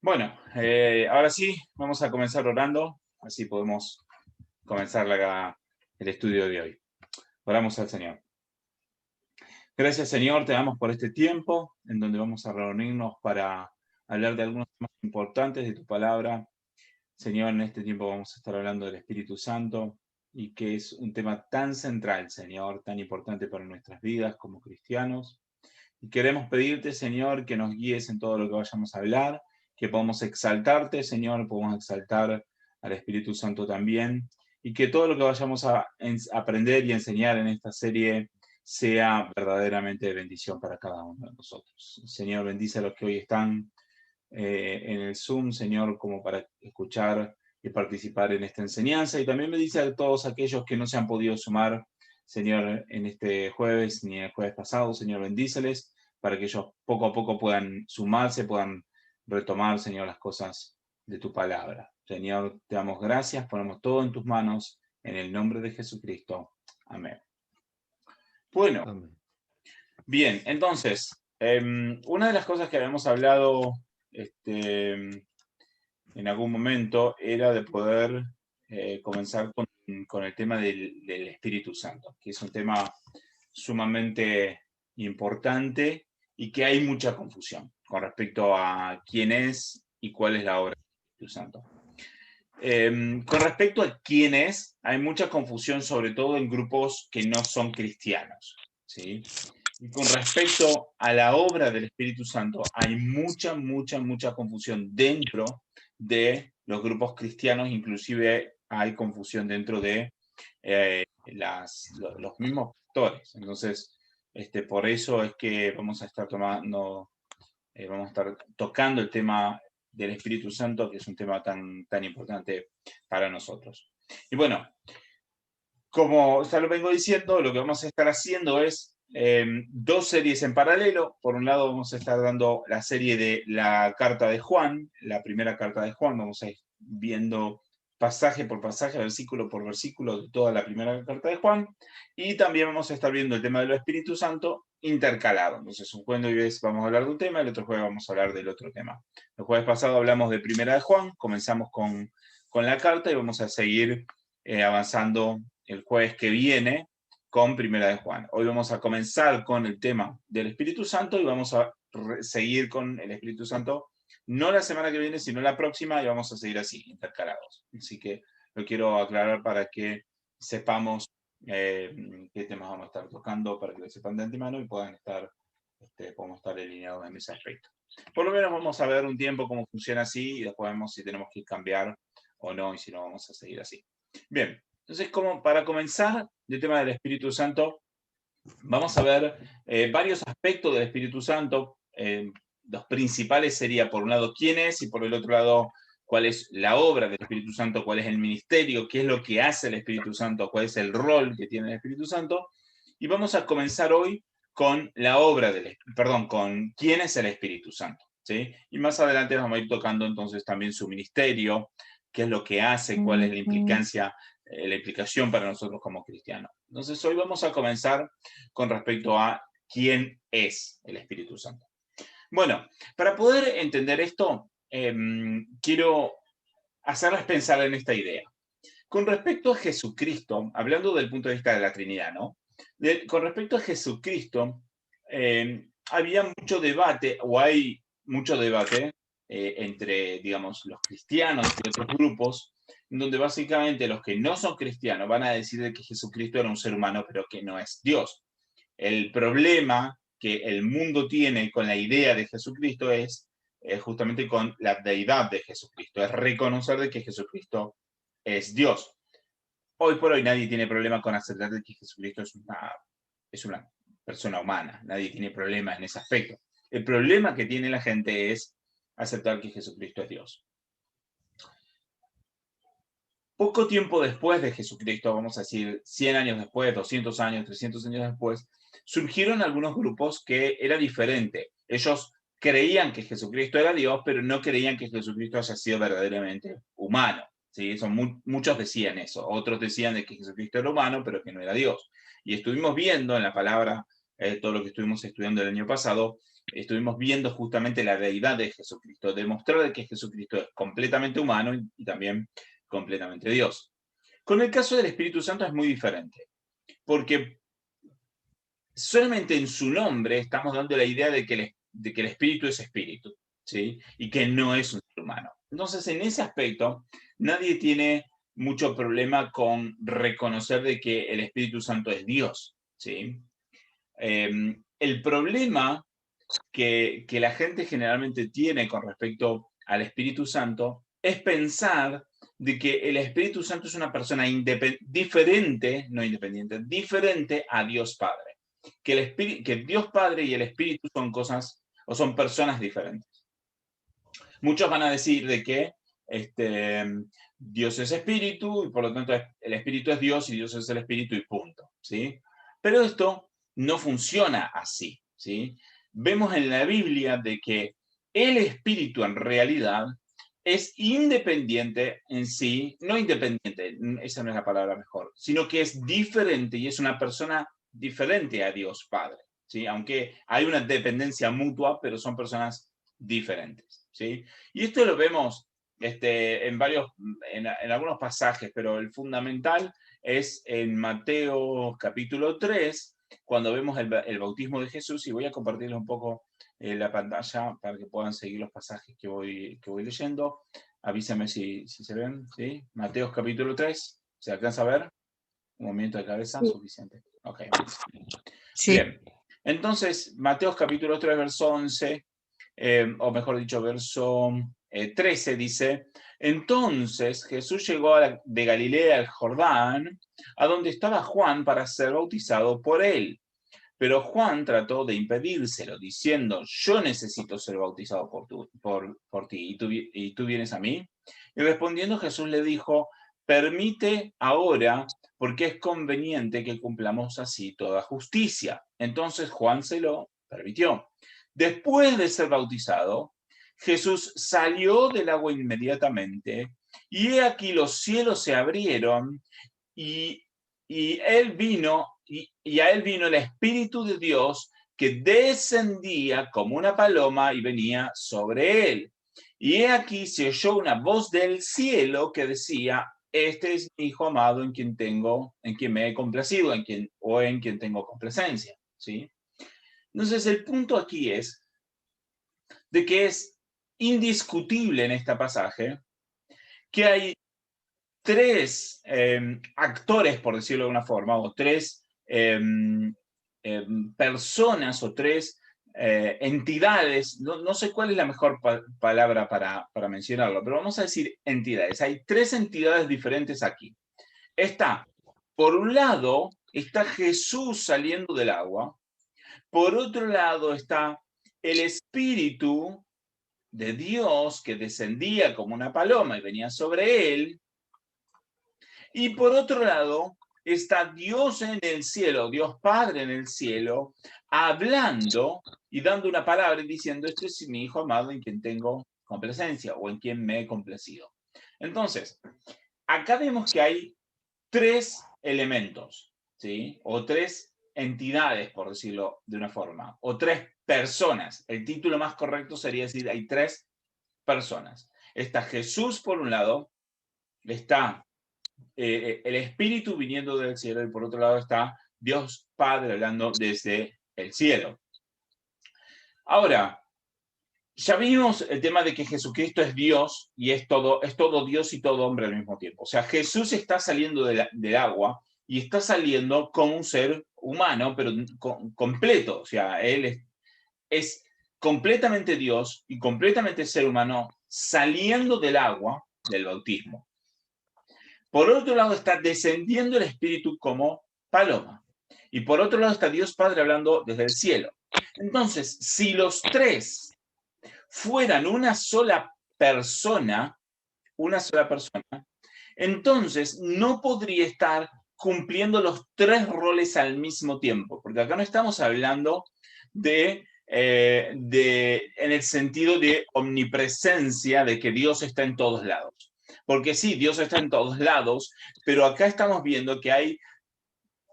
Bueno, ahora sí, vamos a comenzar orando, así podemos comenzar el estudio de hoy. Oramos al Señor. Gracias, Señor, te damos por este tiempo en donde vamos a reunirnos para hablar de algunos temas importantes de tu palabra. Señor, en este tiempo vamos a estar hablando del Espíritu Santo y que es un tema tan central, Señor, tan importante para nuestras vidas como cristianos. Y queremos pedirte, Señor, que nos guíes en todo lo que vayamos a hablar, que podamos exaltarte, Señor, podamos exaltar al Espíritu Santo también, y que todo lo que vayamos a aprender y enseñar en esta serie sea verdaderamente de bendición para cada uno de nosotros. Señor, bendice a los que hoy están en el Zoom, Señor, como para escuchar y participar en esta enseñanza, y también bendice a todos aquellos que no se han podido sumar, Señor, en este jueves ni el jueves pasado. Señor, bendíceles para que ellos poco a poco puedan sumarse, puedan retomar, Señor, las cosas de tu palabra. Señor, te damos gracias, ponemos todo en tus manos, en el nombre de Jesucristo. Amén. Bueno, Amén. bien, entonces, una de las cosas que habíamos hablado en algún momento era de poder comenzar con el tema del Espíritu Santo, que es un tema sumamente importante y que hay mucha confusión con respecto a quién es y cuál es la obra del Espíritu Santo. Con respecto a quién es, hay mucha confusión, sobre todo en grupos que no son cristianos, ¿sí? Y con respecto a la obra del Espíritu Santo, hay mucha confusión dentro de los grupos cristianos, inclusive hay confusión dentro de los mismos pastores. Entonces, por eso es que vamos a estar tocando el tema del Espíritu Santo, que es un tema tan importante para nosotros. Y bueno, como ya lo vengo diciendo, lo que vamos a estar haciendo es dos series en paralelo. Por un lado vamos a estar dando la serie de la carta de Juan, la primera carta de Juan. Vamos a ir viendo pasaje por pasaje, versículo por versículo de toda la primera carta de Juan. Y también vamos a estar viendo el tema del Espíritu Santo intercalado. Entonces, un jueves vamos a hablar de un tema, el otro jueves vamos a hablar del otro tema. El jueves pasado hablamos de primera de Juan, comenzamos con la carta y vamos a seguir avanzando el jueves que viene con Primera de Juan. Hoy vamos a comenzar con el tema del Espíritu Santo y vamos a seguir con el Espíritu Santo, no la semana que viene, sino la próxima, y vamos a seguir así, intercalados. Así que lo quiero aclarar para que sepamos qué temas vamos a estar tocando, para que lo sepan de antemano y puedan estar, podamos estar alineados en ese aspecto. Por lo menos vamos a ver un tiempo cómo funciona así y después vemos si tenemos que cambiar o no, y si no, vamos a seguir así. Bien, entonces, como para comenzar el tema del Espíritu Santo, vamos a ver varios aspectos del Espíritu Santo. Los principales sería, por un lado, quién es, y por el otro lado, cuál es la obra del Espíritu Santo, cuál es el ministerio, qué es lo que hace el Espíritu Santo, cuál es el rol que tiene el Espíritu Santo. Y vamos a comenzar hoy con la obra con quién es el Espíritu Santo, ¿sí? Y más adelante vamos a ir tocando entonces también su ministerio, qué es lo que hace, cuál es la implicancia, la implicación para nosotros como cristianos. Entonces hoy vamos a comenzar con respecto a quién es el Espíritu Santo. Bueno, para poder entender esto, quiero hacerles pensar en esta idea. Con respecto a Jesucristo, hablando del punto de vista de la Trinidad, ¿no? Con respecto a Jesucristo, había mucho debate, o hay mucho debate, entre, digamos, los cristianos y otros grupos, donde básicamente los que no son cristianos van a decir que Jesucristo era un ser humano, pero que no es Dios. El problema que el mundo tiene con la idea de Jesucristo es justamente con la deidad de Jesucristo, es reconocer de que Jesucristo es Dios. Hoy por hoy nadie tiene problema con aceptar que Jesucristo es una persona humana, nadie tiene problema en ese aspecto. El problema que tiene la gente es aceptar que Jesucristo es Dios. Poco tiempo después de Jesucristo, vamos a decir 100 años después, 200 años, 300 años después, surgieron algunos grupos que era diferente. Ellos creían que Jesucristo era Dios, pero no creían que Jesucristo haya sido verdaderamente humano. ¿Sí? Muchos decían eso. Otros decían de que Jesucristo era humano, pero que no era Dios. Y estuvimos viendo en la palabra, todo lo que estuvimos estudiando el año pasado, estuvimos viendo justamente la deidad de Jesucristo, demostrar que Jesucristo es completamente humano y también completamente Dios. Con el caso del Espíritu Santo es muy diferente, porque solamente en su nombre estamos dando la idea de que el Espíritu es Espíritu, ¿sí? Y que no es un ser humano. Entonces, en ese aspecto, nadie tiene mucho problema con reconocer de que el Espíritu Santo es Dios, ¿sí? El problema que la gente generalmente tiene con respecto al Espíritu Santo es pensar de que el Espíritu Santo es una persona diferente, no independiente, diferente a Dios Padre. Que Dios Padre y el Espíritu son cosas o son personas diferentes. Muchos van a decir de que Dios es espíritu y por lo tanto el espíritu es Dios y Dios es el espíritu y punto, ¿sí? Pero esto no funciona así, ¿sí? Vemos en la Biblia de que el espíritu en realidad es independiente en sí, no independiente, esa no es la palabra mejor, sino que es diferente y es una persona diferente a Dios Padre, ¿sí? Aunque hay una dependencia mutua, pero son personas diferentes, ¿sí? Y esto lo vemos en algunos pasajes, pero el fundamental es en Mateo capítulo 3, cuando vemos el bautismo de Jesús, y voy a compartirles un poco la pantalla para que puedan seguir los pasajes que voy leyendo. Avísame si se ven, ¿sí? Mateo capítulo 3, ¿se alcanza a ver? Un movimiento de cabeza, Sí. suficiente. Ok, Sí. bien. Entonces, Mateo capítulo 3, verso 11, o mejor dicho, verso 13 dice, entonces Jesús llegó de Galilea al Jordán, a donde estaba Juan para ser bautizado por él. Pero Juan trató de impedírselo, diciendo, yo necesito ser bautizado por ti, ¿y tú vienes a mí? Y respondiendo Jesús le dijo, permite ahora, porque es conveniente que cumplamos así toda justicia. Entonces Juan se lo permitió. Después de ser bautizado, Jesús salió del agua inmediatamente, y he aquí los cielos se abrieron, y, él vino, y a él vino el Espíritu de Dios que descendía como una paloma y venía sobre él. Y he aquí se oyó una voz del cielo que decía, este es mi hijo amado en quien me he complacido, en quien tengo complacencia, ¿sí? Entonces el punto aquí es de que es indiscutible en este pasaje que hay tres actores, por decirlo de una forma, o tres personas o tres entidades, no sé cuál es la mejor palabra para mencionarlo, pero vamos a decir entidades. Hay tres entidades diferentes aquí. Por un lado, está Jesús saliendo del agua. Por otro lado, está el Espíritu de Dios que descendía como una paloma y venía sobre él. Y por otro lado, está Dios en el cielo, Dios Padre en el cielo, hablando y dando una palabra y diciendo, este es mi hijo amado en quien tengo complacencia o en quien me he complacido. Entonces, acá vemos que hay tres elementos, ¿sí? O tres entidades, por decirlo de una forma, o tres personas. El título más correcto sería decir, hay tres personas. Está Jesús por un lado, está el Espíritu viniendo del cielo y por otro lado está Dios Padre hablando desde el cielo. Ahora, ya vimos el tema de que Jesucristo es Dios y es todo Dios y todo hombre al mismo tiempo. O sea, Jesús está saliendo del agua y está saliendo como un ser humano, pero completo. O sea, él es completamente Dios y completamente ser humano saliendo del agua del bautismo. Por otro lado está descendiendo el Espíritu como paloma. Y por otro lado está Dios Padre hablando desde el cielo. Entonces, si los tres fueran una sola persona, entonces no podría estar cumpliendo los tres roles al mismo tiempo, porque acá no estamos hablando en el sentido de omnipresencia, de que Dios está en todos lados. Porque sí, Dios está en todos lados, pero acá estamos viendo que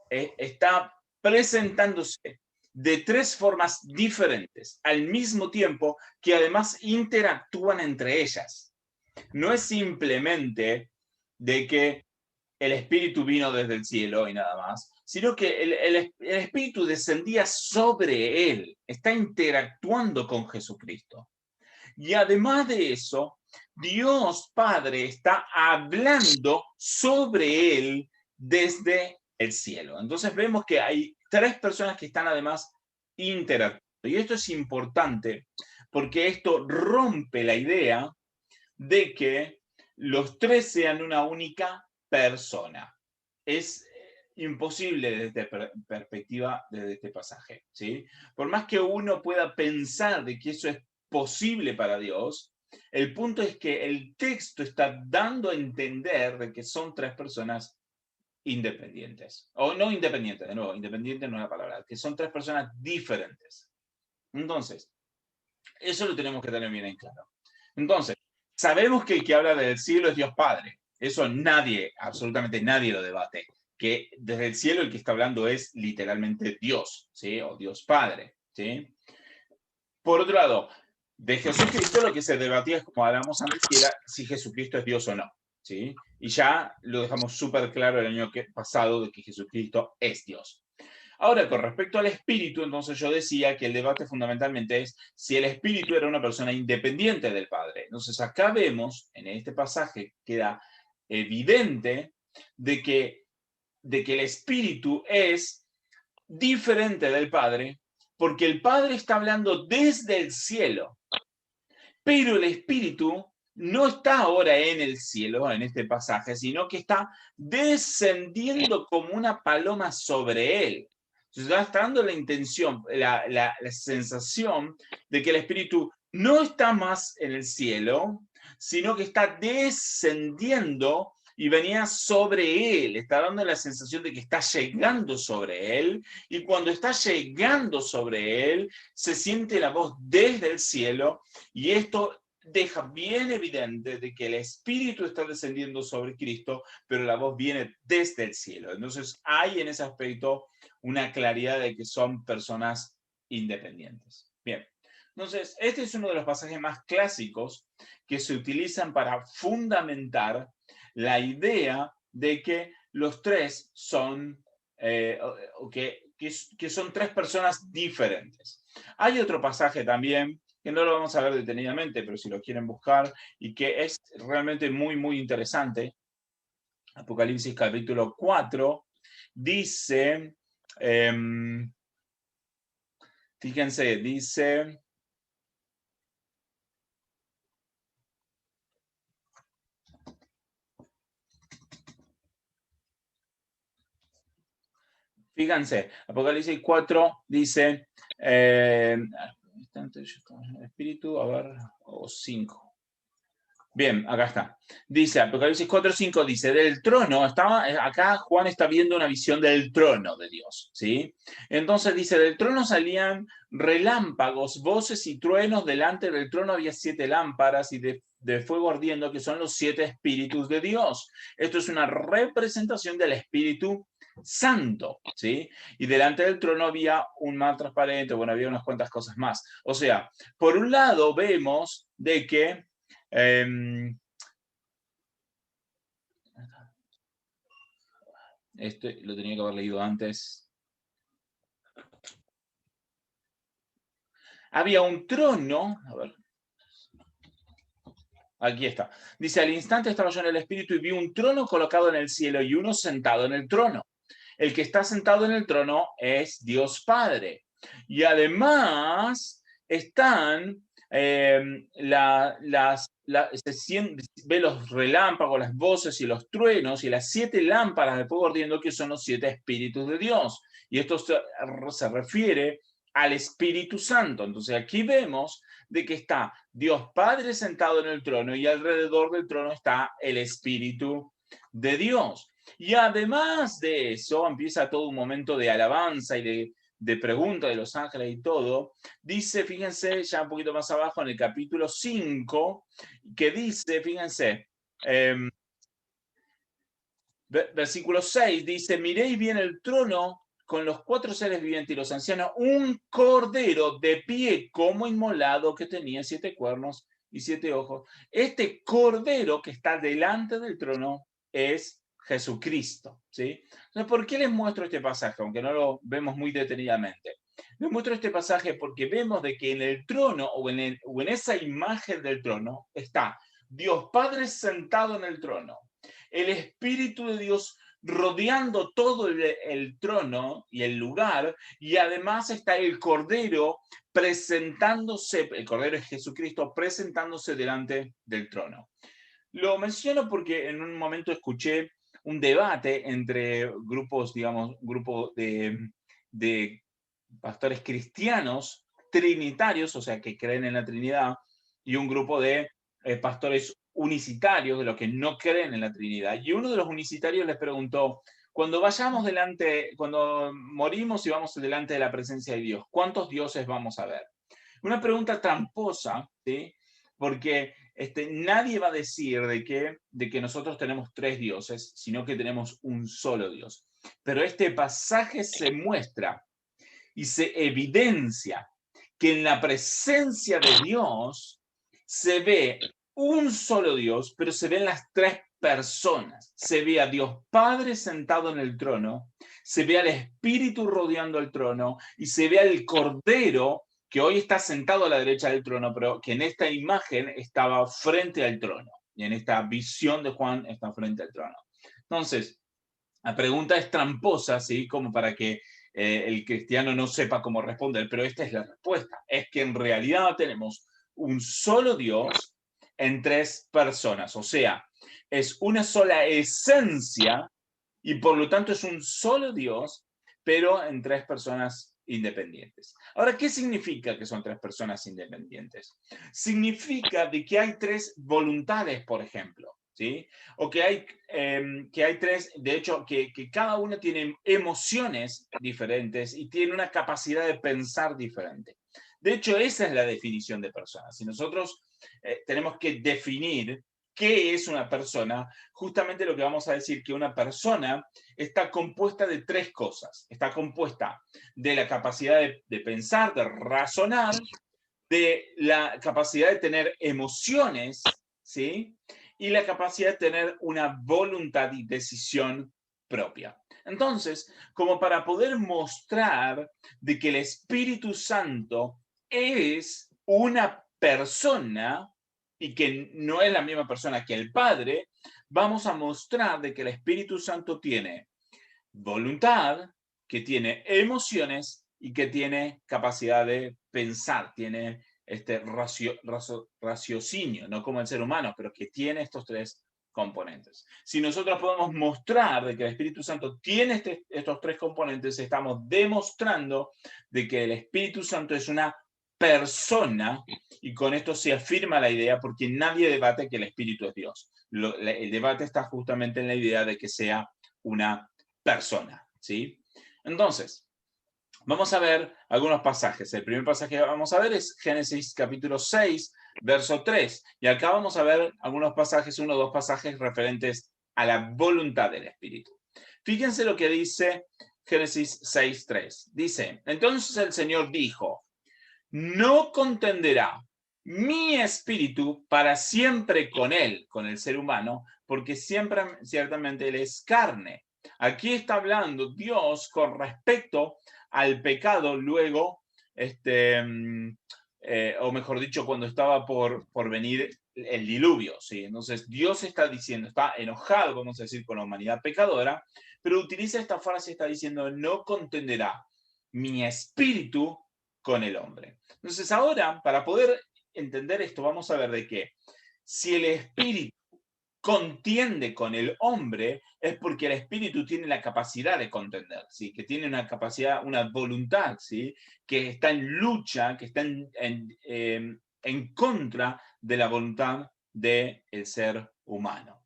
está presentándose de tres formas diferentes al mismo tiempo que además interactúan entre ellas. No es simplemente de que el Espíritu vino desde el cielo y nada más, sino que el Espíritu descendía sobre él, está interactuando con Jesucristo. Y además de eso, Dios Padre está hablando sobre él desde el cielo. Entonces vemos que hay tres personas que están además interactuando. Y esto es importante porque esto rompe la idea de que los tres sean una única persona. Es imposible desde esta perspectiva, desde este pasaje, ¿sí? Por más que uno pueda pensar de que eso es posible para Dios, el punto es que el texto está dando a entender de que son tres personas independientes. O no independientes, de nuevo, independiente no es la palabra, que son tres personas diferentes. Entonces, eso lo tenemos que tener bien en claro. Entonces, sabemos que el que habla del cielo es Dios Padre. Eso nadie, absolutamente nadie lo debate. Que desde el cielo el que está hablando es literalmente Dios, ¿sí? O Dios Padre, ¿sí? Por otro lado, de Jesucristo lo que se debatía es, como hablamos antes, que era si Jesucristo es Dios o no, ¿sí? Y ya lo dejamos súper claro el año pasado de que Jesucristo es Dios. Ahora, con respecto al espíritu, entonces yo decía que el debate fundamentalmente es si el espíritu era una persona independiente del Padre. Entonces acá vemos, en este pasaje, queda evidente de que el espíritu es diferente del Padre, porque el Padre está hablando desde el cielo, pero el espíritu no está ahora en el cielo, en este pasaje, sino que está descendiendo como una paloma sobre él. Entonces está dando la intención, la sensación de que el espíritu no está más en el cielo, sino que está descendiendo y venía sobre él. Está dando la sensación de que está llegando sobre él, y cuando está llegando sobre él, se siente la voz desde el cielo, y esto deja bien evidente de que el Espíritu está descendiendo sobre Cristo, pero la voz viene desde el cielo. Entonces hay en ese aspecto una claridad de que son personas independientes. Bien, entonces este es uno de los pasajes más clásicos que se utilizan para fundamentar la idea de que los tres son, que son tres personas diferentes. Hay otro pasaje también que no lo vamos a ver detenidamente, pero si lo quieren buscar, y que es realmente muy, muy interesante. Apocalipsis capítulo 4 dice, fíjense, dice, fíjense, Apocalipsis 4 dice, espíritu, a ver, o 5. Bien, acá está. Dice, Apocalipsis 4:5 dice, del trono, acá Juan está viendo una visión del trono de Dios, ¿sí? Entonces dice, del trono salían relámpagos, voces y truenos, delante del trono había 7 lámparas y de fuego ardiendo, que son los 7 espíritus de Dios. Esto es una representación del Espíritu Santo, ¿sí? Y delante del trono había un mar transparente, bueno, había unas cuantas cosas más. O sea, por un lado vemos de que este lo tenía que haber leído antes. Había un trono, a ver, aquí está. Dice, al instante estaba yo en el espíritu y vi un trono colocado en el cielo y uno sentado en el trono. El que está sentado en el trono es Dios Padre. Y además están ve los relámpagos, las voces y los truenos y las 7 lámparas de fuego ardiendo, que son los 7 espíritus de Dios. Y esto se refiere al Espíritu Santo. Entonces aquí vemos de que está Dios Padre sentado en el trono y alrededor del trono está el Espíritu de Dios. Y además de eso, empieza todo un momento de alabanza y de pregunta de los ángeles y todo. Dice, fíjense, ya un poquito más abajo en el capítulo 5, que dice, fíjense, versículo 6, dice, miréis bien el trono con los 4 seres vivientes y los ancianos un cordero de pie como inmolado que tenía 7 cuernos y 7 ojos. Este cordero que está delante del trono es Jesucristo, ¿sí? Entonces, ¿por qué les muestro este pasaje? Aunque no lo vemos muy detenidamente. Les muestro este pasaje porque vemos de que en el trono o en esa imagen del trono está Dios Padre sentado en el trono, el Espíritu de Dios rodeando todo el trono y el lugar, y además está el Cordero presentándose, el Cordero es Jesucristo, presentándose delante del trono. Lo menciono porque en un momento escuché un debate entre grupos, digamos, grupo de pastores cristianos trinitarios, o sea, que creen en la Trinidad, y un grupo de pastores unicitarios, de los que no creen en la Trinidad. Y uno de los unicitarios les preguntó, cuando morimos y vamos delante de la presencia de Dios, ¿cuántos dioses vamos a ver? Una pregunta tramposa, ¿sí? Porque nadie va a decir de que nosotros tenemos 3 dioses, sino que tenemos un solo Dios. Pero este pasaje se muestra y se evidencia que en la presencia de Dios se ve un solo Dios, pero se ven las 3 personas. Se ve a Dios Padre sentado en el trono, se ve al Espíritu rodeando el trono y se ve al Cordero que hoy está sentado a la derecha del trono, pero que en esta imagen estaba frente al trono. Y en esta visión de Juan está frente al trono. Entonces, la pregunta es tramposa, ¿sí? Como para que el cristiano no sepa cómo responder, pero esta es la respuesta. Es que en realidad tenemos un solo Dios en 3 personas. O sea, es una sola esencia y por lo tanto es un solo Dios, pero en 3 personas independientes. Ahora, ¿qué significa que son 3 personas independientes? Significa de que hay 3 voluntades, por ejemplo, ¿sí? O que hay 3, de hecho, que cada una tiene emociones diferentes y tiene una capacidad de pensar diferente. De hecho, esa es la definición de persona. Si nosotros tenemos que definir qué es una persona, justamente lo que vamos a decir que una persona está compuesta de 3 cosas. Está compuesta de la capacidad de pensar, de razonar, de la capacidad de tener emociones, ¿sí? Y la capacidad de tener una voluntad y decisión propia. Entonces, como para poder mostrar de que el Espíritu Santo es una persona y que no es la misma persona que el Padre, vamos a mostrar de que el Espíritu Santo tiene voluntad, que tiene emociones y que tiene capacidad de pensar, tiene raciocinio, no como el ser humano, pero que tiene estos 3 componentes. Si nosotros podemos mostrar de que el Espíritu Santo tiene estos 3 componentes, estamos demostrando de que el Espíritu Santo es una persona, y con esto se afirma la idea, porque nadie debate que el Espíritu es Dios. El debate está justamente en la idea de que sea una persona, ¿sí? Entonces, vamos a ver algunos pasajes. El primer pasaje que vamos a ver es Génesis capítulo 6, verso 3. Y acá vamos a ver algunos pasajes, 1 o 2 pasajes referentes a la voluntad del Espíritu. Fíjense lo que dice Génesis 6, 3. Dice, entonces el Señor dijo, no contenderá mi espíritu para siempre con él, con el ser humano, porque siempre, ciertamente, él es carne. Aquí está hablando Dios con respecto al pecado luego, o mejor dicho, cuando estaba por venir el diluvio, ¿sí? Entonces Dios está diciendo, está enojado, vamos a decir, con la humanidad pecadora, pero utiliza esta frase, está diciendo, no contenderá mi espíritu con el hombre. Entonces ahora, para poder entender esto, vamos a ver de que si el espíritu contiende con el hombre, es porque el espíritu tiene la capacidad de contender, ¿sí? Que tiene una capacidad, una voluntad, ¿sí? Que está en lucha, que está en contra de la voluntad del ser humano.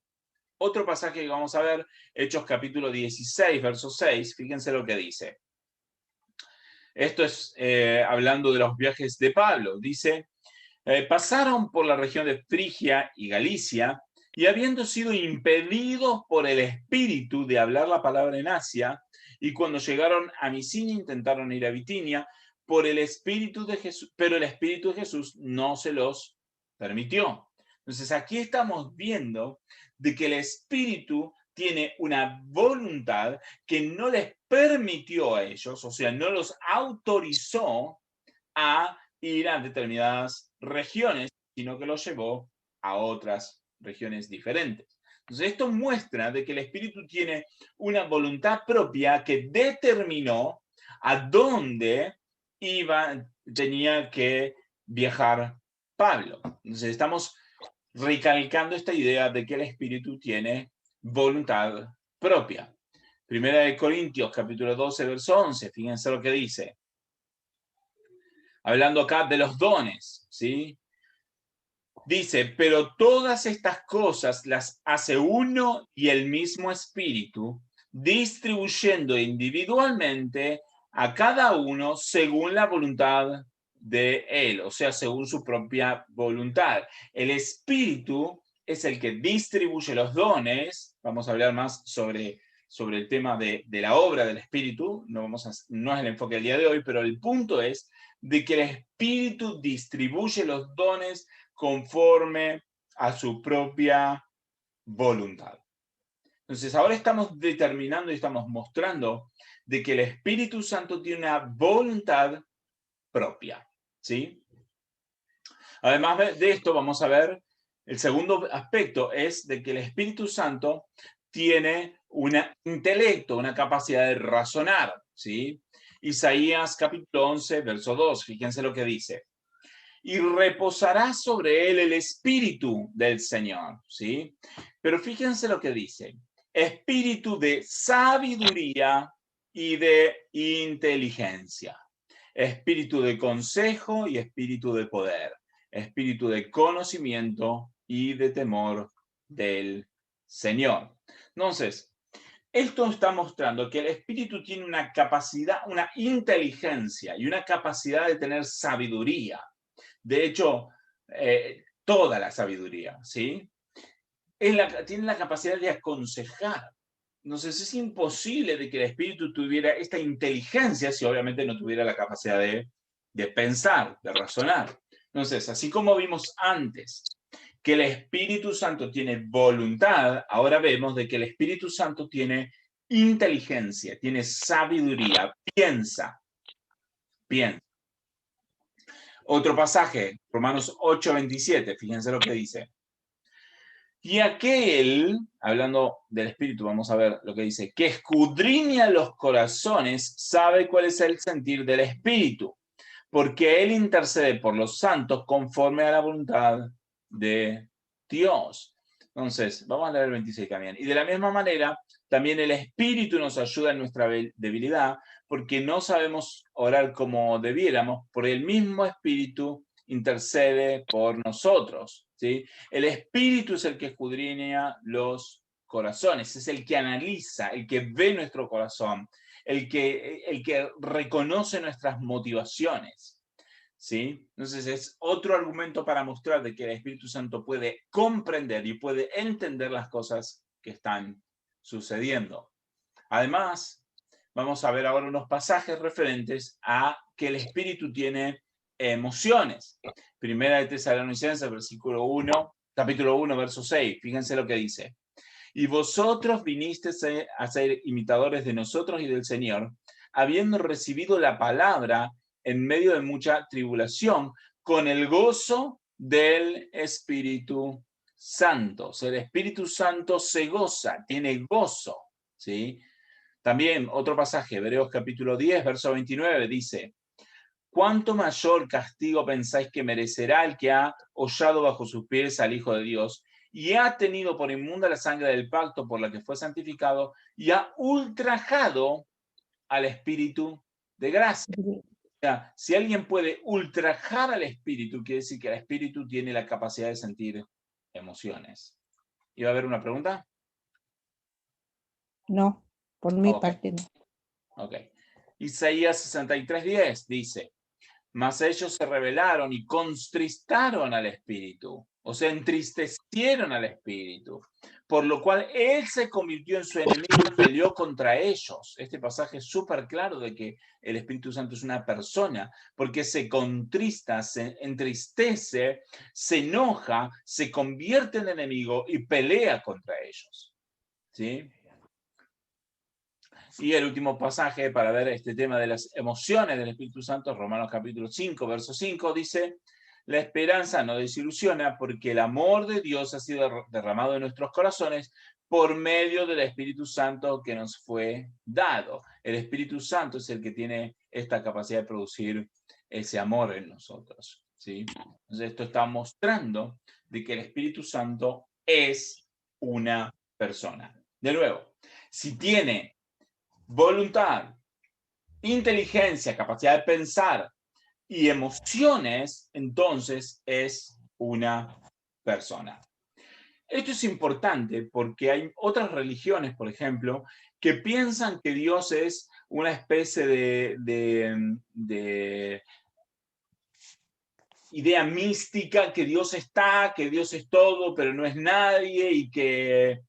Otro pasaje que vamos a ver, Hechos capítulo 16, verso 6, fíjense lo que dice. Esto es hablando de los viajes de Pablo. Dice, pasaron por la región de Frigia y Galicia, y habiendo sido impedidos por el Espíritu de hablar la palabra en Asia, y cuando llegaron a Misinia intentaron ir a Bitinia, por el Espíritu de Jesús, pero el Espíritu de Jesús no se los permitió. Entonces aquí estamos viendo de que el Espíritu tiene una voluntad que no les permitió a ellos, o sea, no los autorizó a ir a determinadas regiones, sino que los llevó a otras regiones diferentes. Entonces esto muestra de que el Espíritu tiene una voluntad propia que determinó a dónde tenía que viajar Pablo. Entonces estamos recalcando esta idea de que el Espíritu tiene voluntad propia. Primera de Corintios, capítulo 12, verso 11, fíjense lo que dice. Hablando acá de los dones, ¿sí? Dice, pero todas estas cosas las hace uno y el mismo Espíritu, distribuyendo individualmente a cada uno según la voluntad de él, o sea, según su propia voluntad. El Espíritu es el que distribuye los dones. Vamos a hablar más sobre el tema de la obra del Espíritu. No es el enfoque del día de hoy, pero el punto es de que el Espíritu distribuye los dones conforme a su propia voluntad. Entonces, ahora estamos determinando y estamos mostrando de que el Espíritu Santo tiene una voluntad propia, ¿sí? Además de esto, vamos a ver, el segundo aspecto es de que el Espíritu Santo tiene un intelecto, una capacidad de razonar, ¿sí? Isaías capítulo 11, verso 2, fíjense lo que dice. Y reposará sobre él el Espíritu del Señor, ¿sí? Pero fíjense lo que dice. Espíritu de sabiduría y de inteligencia. Espíritu de consejo y espíritu de poder. Espíritu de conocimiento y de temor del Señor. Entonces, esto está mostrando que el Espíritu tiene una capacidad, una inteligencia y una capacidad de tener sabiduría. De hecho, toda la sabiduría, ¿sí? Tiene la capacidad de aconsejar. Entonces es imposible de que el Espíritu tuviera esta inteligencia si obviamente no tuviera la capacidad de pensar, de razonar. Entonces, así como vimos antes que el Espíritu Santo tiene voluntad, ahora vemos de que el Espíritu Santo tiene inteligencia, tiene sabiduría, piensa. Otro pasaje, Romanos 8:27, fíjense lo que dice. Y aquel, hablando del Espíritu, vamos a ver lo que dice, que escudriña los corazones, sabe cuál es el sentir del Espíritu, porque él intercede por los santos conforme a la voluntad de Dios. Entonces, vamos a leer el 26 también. Y de la misma manera, también el Espíritu nos ayuda en nuestra debilidad, porque no sabemos orar como debiéramos, por el mismo Espíritu intercede por nosotros, ¿sí? El Espíritu es el que escudriña los corazones, es el que analiza, el que ve nuestro corazón, el que reconoce nuestras motivaciones, ¿sí? Entonces es otro argumento para mostrar de que el Espíritu Santo puede comprender y puede entender las cosas que están sucediendo. Además, vamos a ver ahora unos pasajes referentes a que el Espíritu tiene emociones. Primera de Tesalonicenses, capítulo 1, verso 6. Fíjense lo que dice. Y vosotros vinisteis a ser imitadores de nosotros y del Señor, habiendo recibido la palabra en medio de mucha tribulación, con el gozo del Espíritu Santo. O sea, el Espíritu Santo se goza, tiene gozo, ¿sí? También otro pasaje, Hebreos capítulo 10, verso 29, dice, ¿cuánto mayor castigo pensáis que merecerá el que ha hollado bajo sus pies al Hijo de Dios y ha tenido por inmunda la sangre del pacto por la que fue santificado y ha ultrajado al Espíritu de gracia? O sea, si alguien puede ultrajar al Espíritu, quiere decir que el Espíritu tiene la capacidad de sentir emociones. ¿Iba a haber una pregunta? No, por mi parte no. Ok. Isaías 63:10 dice, mas ellos se rebelaron y contristaron al Espíritu, o sea, entristecieron al Espíritu, por lo cual él se convirtió en su enemigo y peleó contra ellos. Este pasaje es súper claro de que el Espíritu Santo es una persona, porque se contrista, se entristece, se enoja, se convierte en enemigo y pelea contra ellos. ¿Sí? Y el último pasaje para ver este tema de las emociones del Espíritu Santo, Romanos capítulo 5, verso 5, dice: la esperanza no desilusiona porque el amor de Dios ha sido derramado en nuestros corazones por medio del Espíritu Santo que nos fue dado. El Espíritu Santo es el que tiene esta capacidad de producir ese amor en nosotros, ¿sí? Entonces esto está mostrando de que el Espíritu Santo es una persona. De nuevo, si tiene voluntad, inteligencia, capacidad de pensar y emociones, entonces es una persona. Esto es importante porque hay otras religiones, por ejemplo, que piensan que Dios es una especie de idea mística, que Dios está, que Dios es todo, pero no es nadie y que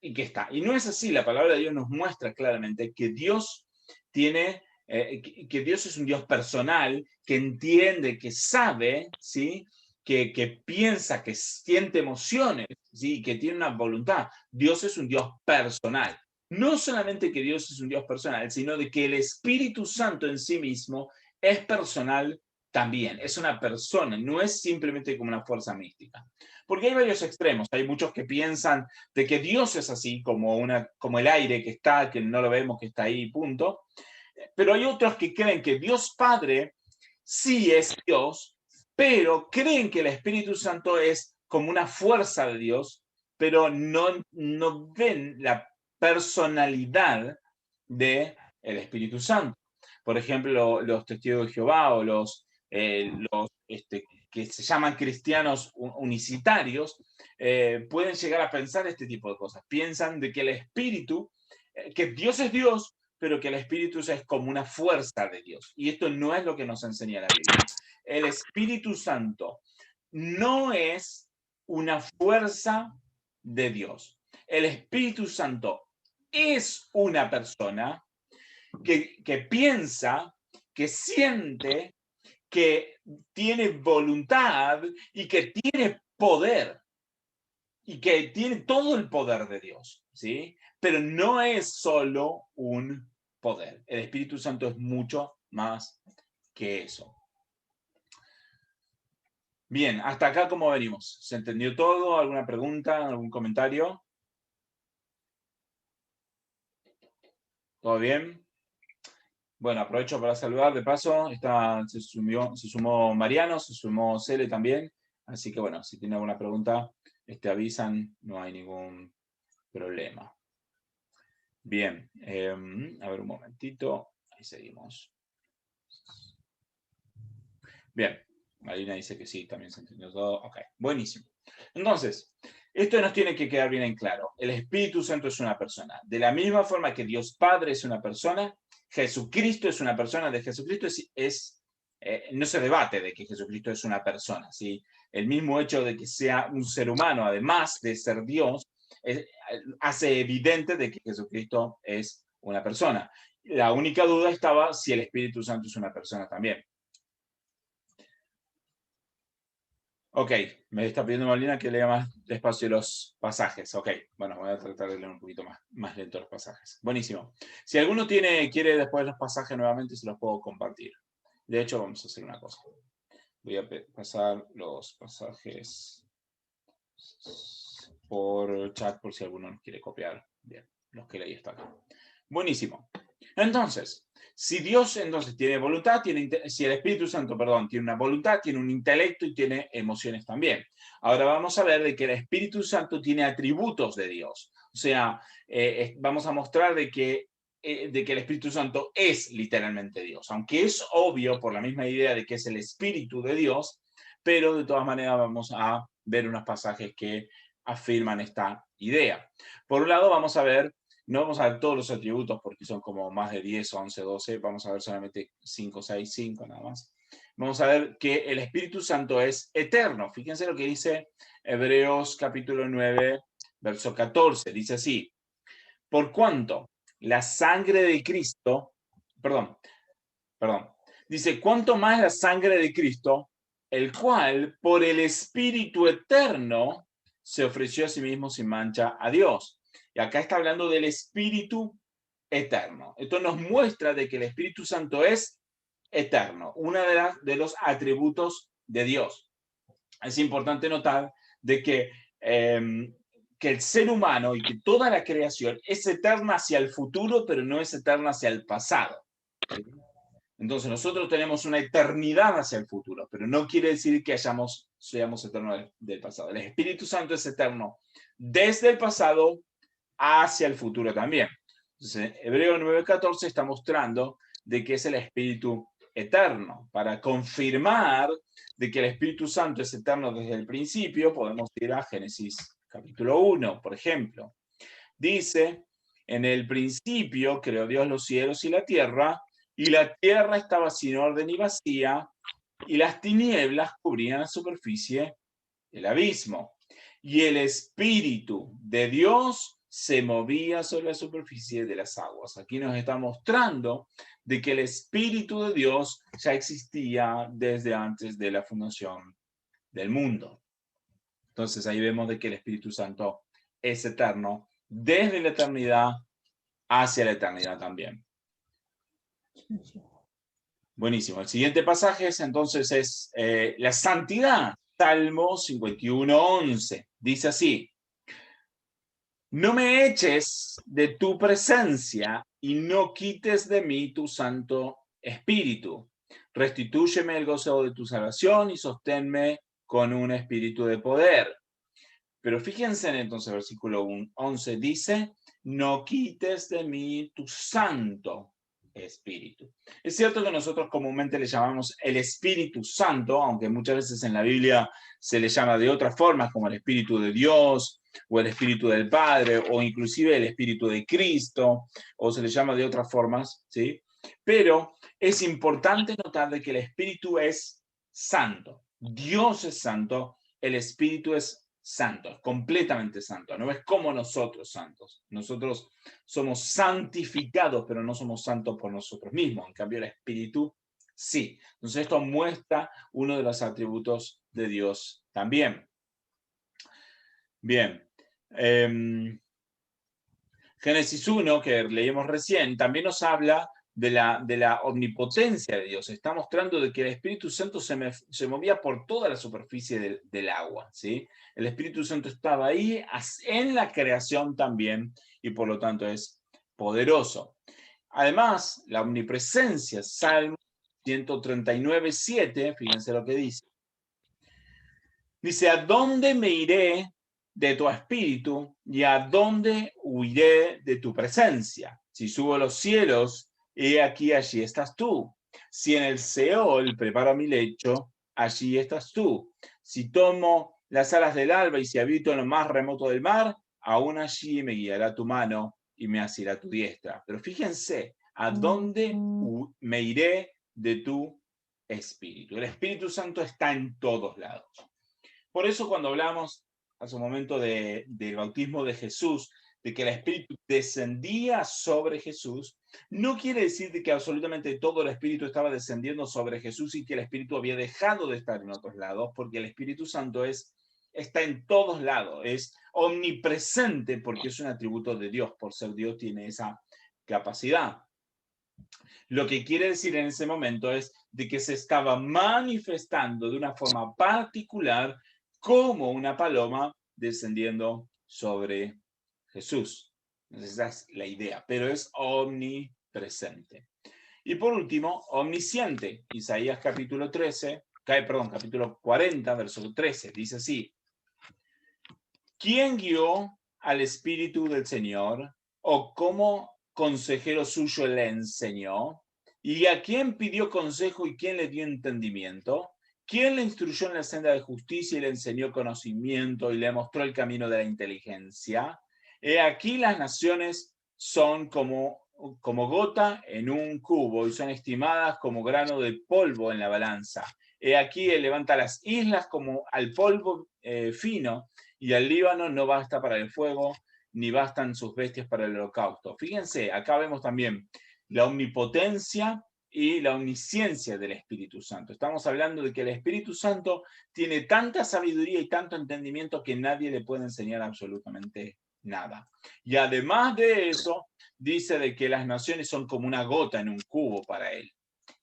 está. Y no es así, la palabra de Dios nos muestra claramente que Dios tiene, que Dios es un Dios personal, que entiende, que sabe, ¿sí? Que piensa, que siente emociones, ¿sí? Que tiene una voluntad. Dios es un Dios personal. No solamente que Dios es un Dios personal, sino de que el Espíritu Santo en sí mismo es personal también. Es una persona, no es simplemente como una fuerza mística. Porque hay varios extremos. Hay muchos que piensan de que Dios es así, como el aire que está, que no lo vemos, que está ahí, punto. Pero hay otros que creen que Dios Padre sí es Dios, pero creen que el Espíritu Santo es como una fuerza de Dios, pero no ven la personalidad del Espíritu Santo. Por ejemplo, los testigos de Jehová o los que se llaman cristianos unicitarios, pueden llegar a pensar este tipo de cosas. Piensan de que el Espíritu, que Dios es Dios, pero que el Espíritu es como una fuerza de Dios. Y esto no es lo que nos enseña la Biblia. El Espíritu Santo no es una fuerza de Dios. El Espíritu Santo es una persona que piensa, que siente, que tiene voluntad y que tiene poder y que tiene todo el poder de Dios, ¿sí? Pero no es solo un poder. El Espíritu Santo es mucho más que eso. Bien, hasta acá, ¿cómo venimos? ¿Se entendió todo? ¿Alguna pregunta? ¿Algún comentario? ¿Todo bien? Bueno, aprovecho para saludar de paso. Se sumó Mariano, se sumó Cele también. Así que bueno, si tiene alguna pregunta, avisan, no hay ningún problema. Bien, a ver un momentito. Ahí seguimos. Bien, Marina dice que sí, también se entendió todo. Ok, buenísimo. Entonces, esto nos tiene que quedar bien en claro. El Espíritu Santo es una persona. De la misma forma que Dios Padre es una persona, Jesucristo es una persona. De Jesucristo no se debate de que Jesucristo es una persona, ¿sí? El mismo hecho de que sea un ser humano, además de ser Dios, hace evidente de que Jesucristo es una persona. La única duda estaba si el Espíritu Santo es una persona también. Ok, me está pidiendo Marina que lea más despacio los pasajes. Ok, bueno, voy a tratar de leer un poquito más lento los pasajes. Buenísimo. Si alguno quiere después los pasajes nuevamente, se los puedo compartir. De hecho, vamos a hacer una cosa. Voy a pasar los pasajes por chat por si alguno nos quiere copiar. Bien, los que leí hasta acá. Buenísimo. Entonces, si Dios entonces tiene voluntad, si el Espíritu Santo, perdón, tiene una voluntad, tiene un intelecto y tiene emociones también. Ahora vamos a ver de que el Espíritu Santo tiene atributos de Dios. O sea, vamos a mostrar de que el Espíritu Santo es literalmente Dios. Aunque es obvio por la misma idea de que es el Espíritu de Dios, pero de todas maneras vamos a ver unos pasajes que afirman esta idea. Por un lado vamos a ver, no vamos a ver todos los atributos porque son como más de 10, 11, 12, vamos a ver solamente 5, 6, 5 nada más. vamos a ver que el Espíritu Santo es eterno. Fíjense lo que dice Hebreos capítulo 9, verso 14. Dice así: por cuanto la sangre de Cristo, perdón, dice, cuanto más la sangre de Cristo, el cual por el Espíritu eterno se ofreció a sí mismo sin mancha a Dios. Y acá está hablando del Espíritu eterno. Esto nos muestra de que el Espíritu Santo es eterno, uno de los atributos de Dios. Es importante notar de que el ser humano y que toda la creación es eterna hacia el futuro, pero no es eterna hacia el pasado. Entonces nosotros tenemos una eternidad hacia el futuro, pero no quiere decir que seamos eternos del pasado. El Espíritu Santo es eterno desde el pasado hacia el futuro también. Entonces, Hebreo 9:14 está mostrando de que es el Espíritu eterno. Para confirmar de que el Espíritu Santo es eterno desde el principio, podemos ir a Génesis capítulo 1, por ejemplo. Dice, en el principio creó Dios los cielos y la tierra estaba sin orden y vacía, y las tinieblas cubrían la superficie del abismo. Y el Espíritu de Dios se movía sobre la superficie de las aguas. Aquí nos está mostrando de que el Espíritu de Dios ya existía desde antes de la fundación del mundo. Entonces ahí vemos de que el Espíritu Santo es eterno desde la eternidad hacia la eternidad también. Buenísimo. El siguiente pasaje es la santidad. Salmo 51:11. Dice así: no me eches de tu presencia y no quites de mí tu Santo Espíritu. Restitúyeme el gozo de tu salvación y sosténme con un espíritu de poder. Pero fíjense en entonces, versículo 11 dice, no quites de mí tu Santo Espíritu. Es cierto que nosotros comúnmente le llamamos el Espíritu Santo, aunque muchas veces en la Biblia se le llama de otras formas, como el Espíritu de Dios, o el Espíritu del Padre, o inclusive el Espíritu de Cristo, o se le llama de otras formas, ¿sí? Pero es importante notar de que el Espíritu es santo. Dios es santo, el Espíritu es santo, es completamente santo, no es como nosotros santos. Nosotros somos santificados, pero no somos santos por nosotros mismos. En cambio, el Espíritu sí. Entonces esto muestra uno de los atributos de Dios también. Bien. Génesis 1, que leímos recién, también nos habla de la omnipotencia de Dios. Está mostrando de que el Espíritu Santo se movía por toda la superficie del agua, ¿sí? El Espíritu Santo estaba ahí en la creación también y por lo tanto es poderoso. Además, la omnipresencia, Salmo 139:7, fíjense lo que dice. Dice, ¿a dónde me iré de tu espíritu y a dónde huiré de tu presencia? Si subo a los cielos, he aquí, allí estás tú. Si en el Seol preparo mi lecho, allí estás tú. Si tomo las alas del alba y si habito en lo más remoto del mar, aún allí me guiará tu mano y me asirá tu diestra. Pero fíjense, ¿a dónde me iré de tu espíritu? El Espíritu Santo está en todos lados. Por eso cuando hablamos hace un momento del bautismo de Jesús, de que el Espíritu descendía sobre Jesús, no quiere decir de que absolutamente todo el Espíritu estaba descendiendo sobre Jesús y que el Espíritu había dejado de estar en otros lados, porque el Espíritu Santo está en todos lados, es omnipresente porque es un atributo de Dios, por ser Dios tiene esa capacidad. Lo que quiere decir en ese momento es de que se estaba manifestando de una forma particular como una paloma descendiendo sobre Jesús. Esa es la idea, pero es omnipresente. Y por último, omnisciente. Isaías capítulo 40, verso 13, dice así: ¿quién guió al Espíritu del Señor? ¿O cómo consejero suyo le enseñó? ¿Y a quién pidió consejo y quién le dio entendimiento? ¿Quién le instruyó en la senda de justicia y le enseñó conocimiento y le mostró el camino de la inteligencia? He aquí las naciones son como como gota en un cubo y son estimadas como grano de polvo en la balanza. He aquí él levanta las islas como al polvo fino, y al Líbano no basta para el fuego, ni bastan sus bestias para el holocausto. Fíjense, acá vemos también la omnipotencia y la omnisciencia del Espíritu Santo. Estamos hablando de que el Espíritu Santo tiene tanta sabiduría y tanto entendimiento que nadie le puede enseñar absolutamente nada. Y además de eso, dice de que las naciones son como una gota en un cubo para él,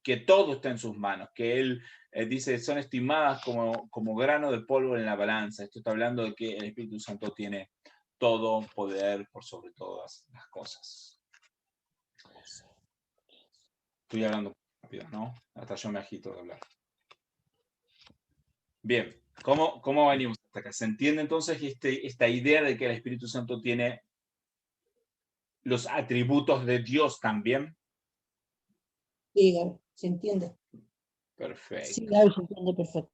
que todo está en sus manos, que él dice son estimadas como grano de polvo en la balanza. Esto está hablando de que el Espíritu Santo tiene todo poder por sobre todas las cosas. Estoy hablando rápido, ¿no? Hasta yo me agito de hablar. Bien, ¿cómo venimos hasta acá? ¿Se entiende entonces esta idea de que el Espíritu Santo tiene los atributos de Dios también? Sí, Gaby, se entiende. Perfecto. Sí, Gaby, se entiende perfecto.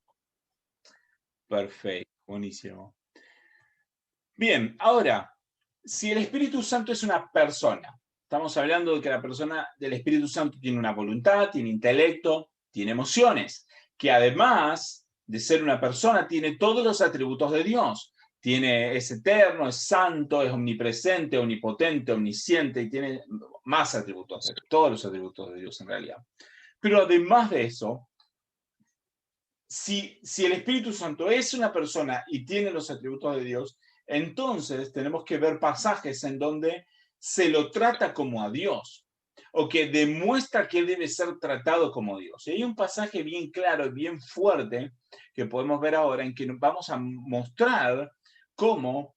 Perfecto, buenísimo. Bien, ahora, si el Espíritu Santo es una persona, estamos hablando de que la persona del Espíritu Santo tiene una voluntad, tiene intelecto, tiene emociones, que además de ser una persona, tiene todos los atributos de Dios. Es eterno, es santo, es omnipresente, omnipotente, omnisciente, y tiene más atributos, todos los atributos de Dios en realidad. Pero además de eso, si el Espíritu Santo es una persona y tiene los atributos de Dios, entonces tenemos que ver pasajes en donde se lo trata como a Dios, o que demuestra que debe ser tratado como Dios. Y hay un pasaje bien claro y bien fuerte que podemos ver ahora, en que vamos a mostrar cómo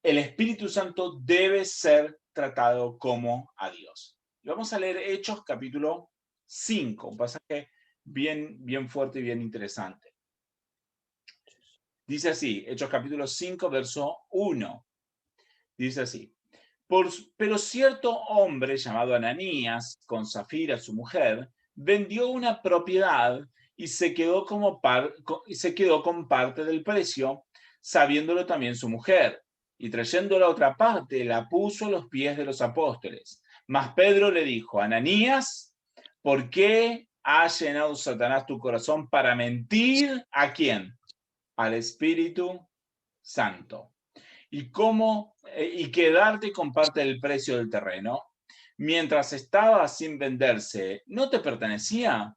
el Espíritu Santo debe ser tratado como a Dios. Y vamos a leer Hechos capítulo 5, un pasaje bien fuerte y bien interesante. Dice así, Hechos capítulo 5, verso 1. Dice así: pero cierto hombre llamado Ananías, con Zafira su mujer, vendió una propiedad y se quedó con parte del precio, sabiéndolo también su mujer. Y trayendo la otra parte, la puso a los pies de los apóstoles. Mas Pedro le dijo: Ananías, ¿por qué ha llenado Satanás tu corazón para mentir? ¿A quién? Al Espíritu Santo. Y quedarte con parte del precio del terreno, mientras estaba sin venderse, ¿no te pertenecía?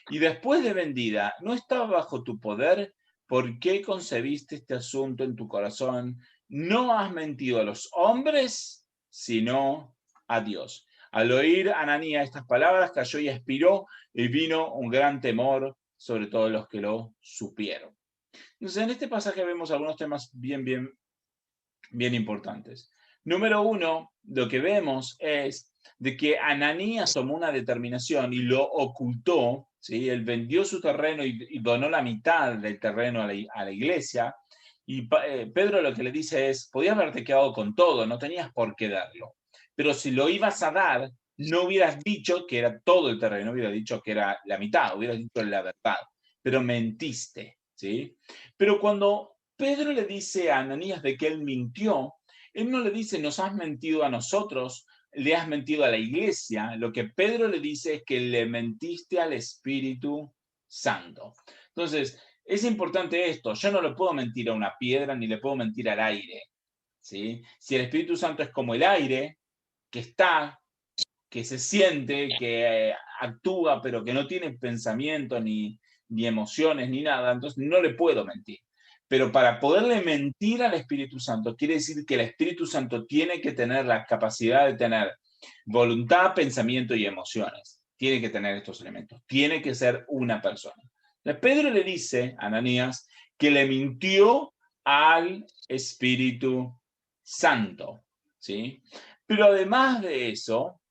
Y después de vendida, ¿no estaba bajo tu poder? ¿Por qué concebiste este asunto en tu corazón? No has mentido a los hombres, sino a Dios. Al oír Ananías estas palabras, cayó y expiró, y vino un gran temor sobre todos los que lo supieron. Entonces, en este pasaje vemos algunos temas bien importantes. Número uno, lo que vemos es de que Ananías tomó una determinación y lo ocultó, ¿sí? Él vendió su terreno y donó la mitad del terreno a la iglesia, y Pedro lo que le dice es: podías haberte quedado con todo, no tenías por qué darlo, pero si lo ibas a dar, no hubieras dicho que era todo el terreno, hubieras dicho que era la mitad, hubieras dicho la verdad, pero mentiste, ¿sí? Pero cuando Pedro le dice a Ananías de que él mintió, él no le dice: nos has mentido a nosotros, le has mentido a la iglesia. Lo que Pedro le dice es que le mentiste al Espíritu Santo. Entonces, es importante esto. Yo no le puedo mentir a una piedra ni le puedo mentir al aire, ¿sí? Si el Espíritu Santo es como el aire, que está, que se siente, que actúa, pero que no tiene pensamiento ni emociones ni nada, entonces no le puedo mentir. Pero para poderle mentir al Espíritu Santo, quiere decir que el Espíritu Santo tiene que tener la capacidad de tener voluntad, pensamiento y emociones. Tiene que tener estos elementos. Tiene que ser una persona. Entonces, Pedro le dice a Ananías que le mintió al Espíritu Santo, ¿sí? Pero además de eso,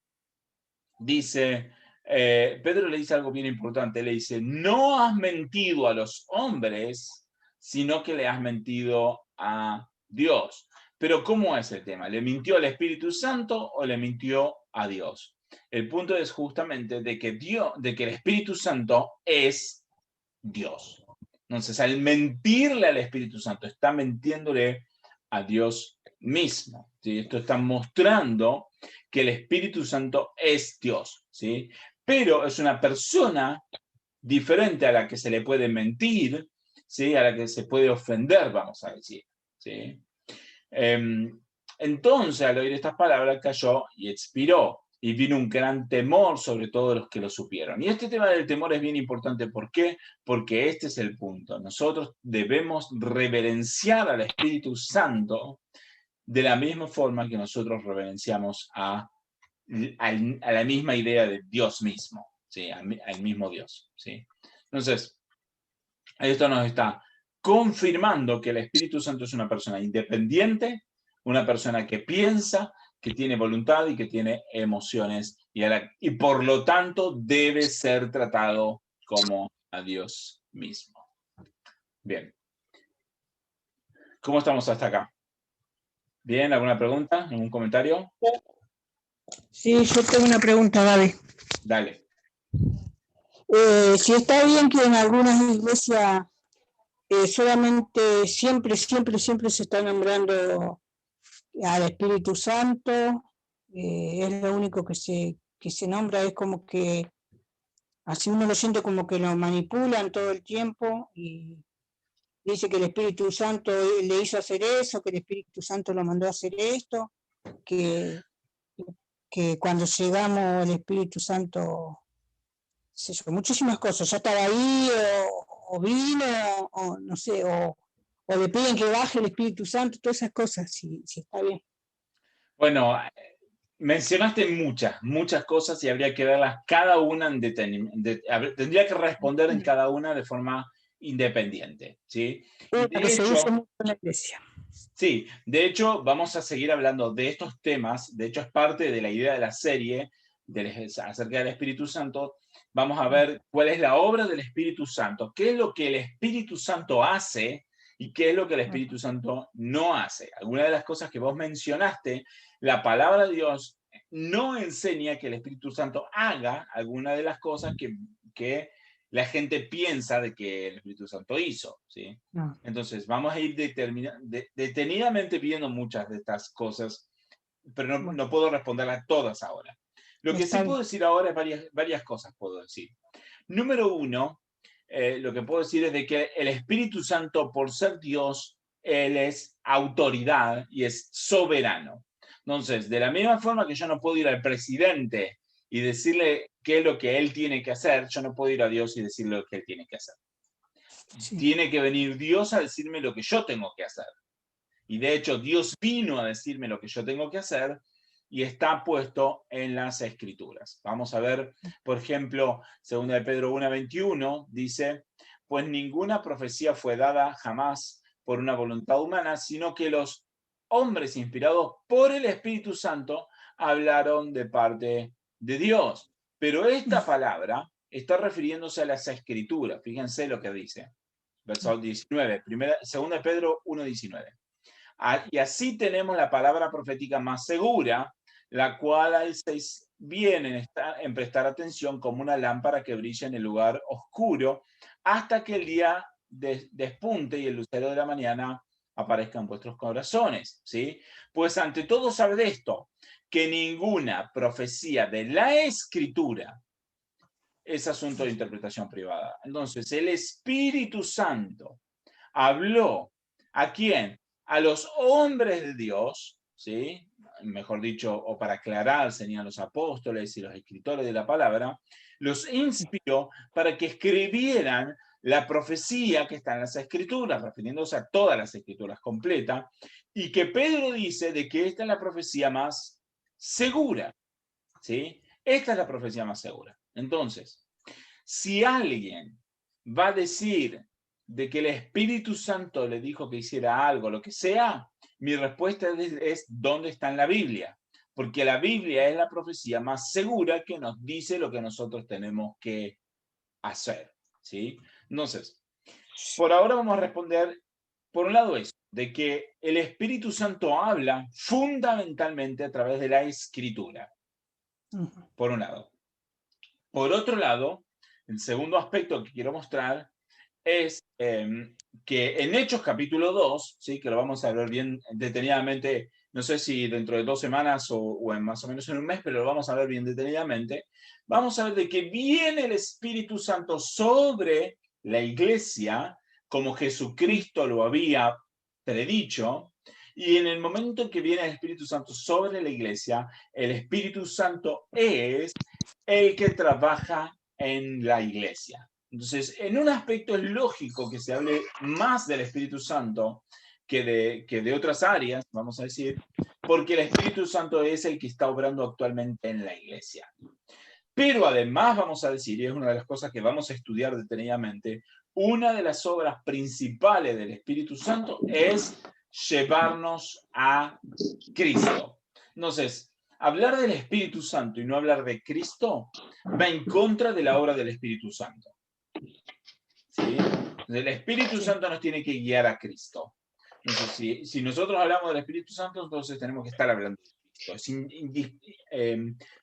dice, Pedro le dice algo bien importante. Le dice: no has mentido a los hombres, sino que le has mentido a Dios. Pero ¿cómo es el tema? ¿Le mintió al Espíritu Santo o le mintió a Dios? El punto es justamente de que el Espíritu Santo es Dios. Entonces, al mentirle al Espíritu Santo, está mintiéndole a Dios mismo, ¿sí? Esto está mostrando que el Espíritu Santo es Dios, ¿sí? Pero es una persona diferente a la que se le puede mentir, ¿sí? A la que se puede ofender, vamos a decir, ¿sí? Entonces, al oír estas palabras, cayó y expiró. Y vino un gran temor sobre todos los que lo supieron. Y este tema del temor es bien importante. ¿Por qué? Porque este es el punto. Nosotros debemos reverenciar al Espíritu Santo de la misma forma que nosotros reverenciamos a la misma idea de Dios mismo, ¿sí? Al mismo Dios, ¿sí? Entonces, esto nos está confirmando que el Espíritu Santo es una persona independiente, una persona que piensa, que tiene voluntad y que tiene emociones, y por lo tanto debe ser tratado como a Dios mismo. Bien. ¿Cómo estamos hasta acá? ¿Bien? ¿Alguna pregunta? ¿Algún comentario? Sí, yo tengo una pregunta, Gaby. Dale. Si está bien que en algunas iglesias solamente siempre se está nombrando al Espíritu Santo, es lo único que se nombra, es como que así uno lo siente como que lo manipulan todo el tiempo y dice que el Espíritu Santo le hizo hacer eso, que el Espíritu Santo lo mandó a hacer esto, que cuando llegamos el Espíritu Santo, muchísimas cosas, ya estaba ahí o vino, o no sé, o le piden que baje el Espíritu Santo, todas esas cosas, si está bien. Bueno, mencionaste muchas cosas y habría que verlas cada una en tendría que responder en cada una de forma independiente, ¿sí? Y Que se usa mucho en la iglesia. sí, de hecho, vamos a seguir hablando de estos temas. De hecho, es parte de la idea de la serie acerca del Espíritu Santo. Vamos a ver cuál es la obra del Espíritu Santo, qué es lo que el Espíritu Santo hace y qué es lo que el Espíritu Santo no hace. Algunas de las cosas que vos mencionaste, la palabra de Dios no enseña que el Espíritu Santo haga alguna de las cosas que la gente piensa de que el Espíritu Santo hizo, ¿sí? No. Entonces, vamos a ir detenidamente viendo muchas de estas cosas, pero no puedo responderlas todas ahora. Lo que sí puedo decir ahora es varias cosas puedo decir. Número uno, lo que puedo decir es de que el Espíritu Santo, por ser Dios, Él es autoridad y es soberano. Entonces, de la misma forma que yo no puedo ir al presidente y decirle qué es lo que él tiene que hacer, yo no puedo ir a Dios y decirle lo que él tiene que hacer. Sí. Tiene que venir Dios a decirme lo que yo tengo que hacer. Y de hecho, Dios vino a decirme lo que yo tengo que hacer y está puesto en las Escrituras. Vamos a ver, por ejemplo, 2 de Pedro 1:21 dice, pues ninguna profecía fue dada jamás por una voluntad humana, sino que los hombres inspirados por el Espíritu Santo hablaron de parte de Dios. Pero esta palabra está refiriéndose a las Escrituras. Fíjense lo que dice. Verso 19, 2 de Pedro 1:19. Y así tenemos la palabra profética más segura, la cual hacéis bien en prestar atención como una lámpara que brilla en el lugar oscuro hasta que el día despunte y el lucero de la mañana aparezca en vuestros corazones, ¿sí? Pues ante todo sabed esto, que ninguna profecía de la Escritura es asunto de interpretación privada. Entonces, el Espíritu Santo habló ¿a quién? A los hombres de Dios, ¿sí? Mejor dicho, o para aclarar, serían los apóstoles y los escritores de la palabra, los inspiró para que escribieran la profecía que está en las escrituras, refiriéndose a todas las escrituras completas, y que Pedro dice de que esta es la profecía más segura, ¿sí? Esta es la profecía más segura. Entonces, si alguien va a decir de que el Espíritu Santo le dijo que hiciera algo, lo que sea, mi respuesta es ¿dónde está en la Biblia? Porque la Biblia es la profecía más segura que nos dice lo que nosotros tenemos que hacer, ¿sí? Entonces, por ahora vamos a responder, por un lado eso, de que el Espíritu Santo habla fundamentalmente a través de la Escritura, por un lado. Por otro lado, el segundo aspecto que quiero mostrar es que en Hechos capítulo 2, ¿sí? Que lo vamos a ver bien detenidamente, no sé si dentro de 2 semanas o en más o menos en un mes, pero lo vamos a ver bien detenidamente, vamos a ver de que viene el Espíritu Santo sobre la iglesia, como Jesucristo lo había predicho, y en el momento en que viene el Espíritu Santo sobre la iglesia, el Espíritu Santo es el que trabaja en la iglesia. Entonces, en un aspecto es lógico que se hable más del Espíritu Santo que de otras áreas, vamos a decir, porque el Espíritu Santo es el que está obrando actualmente en la iglesia. Pero además vamos a decir, y es una de las cosas que vamos a estudiar detenidamente, una de las obras principales del Espíritu Santo es llevarnos a Cristo. Entonces, hablar del Espíritu Santo y no hablar de Cristo va en contra de la obra del Espíritu Santo. ¿Sí? El Espíritu Santo nos tiene que guiar a Cristo. Entonces, si nosotros hablamos del Espíritu Santo, entonces tenemos que estar hablando de Cristo. Es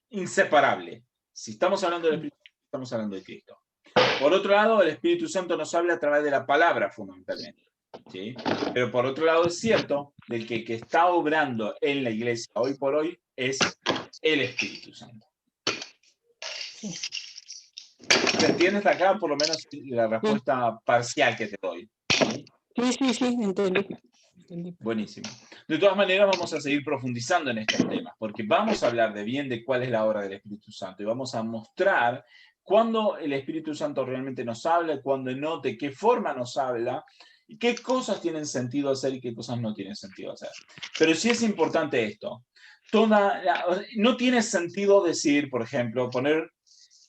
inseparable. Si estamos hablando del Espíritu Santo, estamos hablando de Cristo. Por otro lado, el Espíritu Santo nos habla a través de la palabra, fundamentalmente. ¿Sí? Pero por otro lado, es cierto de que el que está obrando en la iglesia hoy por hoy es el Espíritu Santo. ¿Se entiende hasta acá? Por lo menos la respuesta parcial que te doy. Sí, entendí. Buenísimo. De todas maneras, vamos a seguir profundizando en estos temas, porque vamos a hablar de bien de cuál es la obra del Espíritu Santo y vamos a mostrar cuándo el Espíritu Santo realmente nos habla, cuándo no, de qué forma nos habla, y qué cosas tienen sentido hacer y qué cosas no tienen sentido hacer. Pero sí es importante esto. No tiene sentido decir, por ejemplo, poner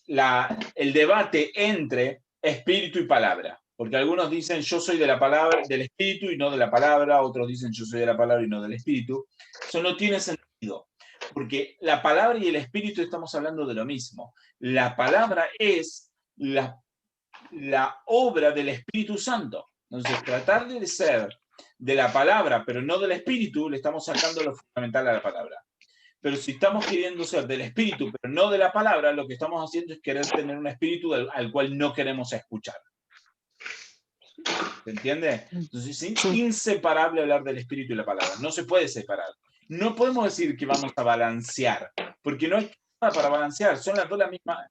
el debate entre espíritu y palabra. Porque algunos dicen yo soy de la palabra, del espíritu y no de la palabra, otros dicen yo soy de la palabra y no del espíritu. Eso no tiene sentido, porque la palabra y el espíritu estamos hablando de lo mismo. La palabra es la obra del Espíritu Santo. Entonces, tratar de ser de la palabra, pero no del espíritu, le estamos sacando lo fundamental a la palabra. Pero si estamos queriendo ser del espíritu, pero no de la palabra, lo que estamos haciendo es querer tener un espíritu al cual no queremos escuchar. ¿Se entiende? Entonces es inseparable hablar del espíritu y la palabra. No se puede separar. No podemos decir que vamos a balancear, porque no hay nada para balancear. Son las dos la misma,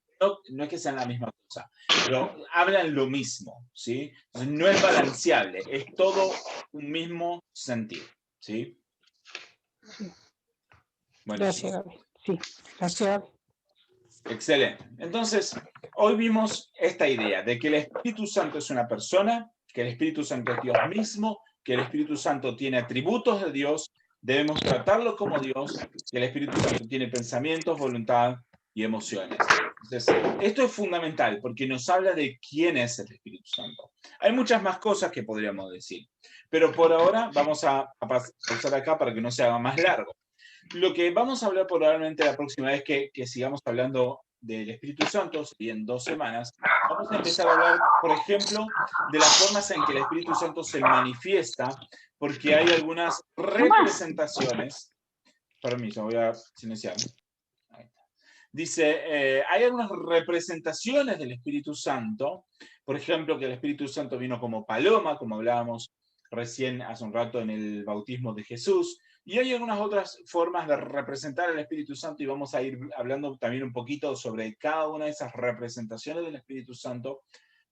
no es que sean la misma cosa, pero hablan lo mismo, ¿sí? Entonces no es balanceable, es todo un mismo sentido, ¿sí? Gracias, Gaby. Sí, gracias, Gaby. Excelente. Entonces, hoy vimos esta idea de que el Espíritu Santo es una persona, que el Espíritu Santo es Dios mismo, que el Espíritu Santo tiene atributos de Dios, debemos tratarlo como Dios, que el Espíritu Santo tiene pensamientos, voluntad y emociones. Entonces, esto es fundamental porque nos habla de quién es el Espíritu Santo. Hay muchas más cosas que podríamos decir, pero por ahora vamos a pasar acá para que no se haga más largo. Lo que vamos a hablar probablemente la próxima vez que sigamos hablando del Espíritu Santo, y en 2 semanas, vamos a empezar a hablar, por ejemplo, de las formas en que el Espíritu Santo se manifiesta, porque hay algunas representaciones. Permiso, voy a silenciar. Ahí está. Dice, hay algunas representaciones del Espíritu Santo, por ejemplo, que el Espíritu Santo vino como paloma, como hablábamos recién hace un rato en el bautismo de Jesús, y hay algunas otras formas de representar al Espíritu Santo y vamos a ir hablando también un poquito sobre cada una de esas representaciones del Espíritu Santo,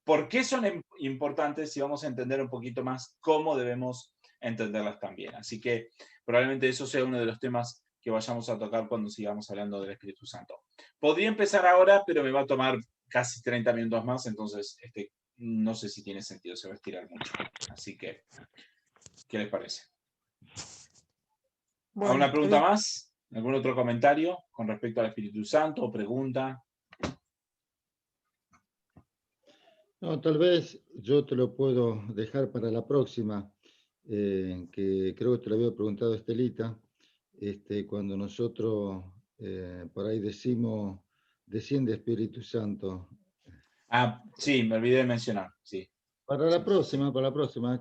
por qué son importantes y vamos a entender un poquito más cómo debemos entenderlas también. Así que probablemente eso sea uno de los temas que vayamos a tocar cuando sigamos hablando del Espíritu Santo. Podría empezar ahora, pero me va a tomar casi 30 minutos más, entonces no sé si tiene sentido, se va a estirar mucho. Así que, ¿qué les parece? Bueno, ¿Alguna pregunta más? ¿Algún otro comentario con respecto al Espíritu Santo o pregunta? No, tal vez yo te lo puedo dejar para la próxima, que creo que te lo había preguntado Estelita, cuando nosotros por ahí decimos, desciende Espíritu Santo. Ah, sí, me olvidé de mencionar, sí. Para la próxima,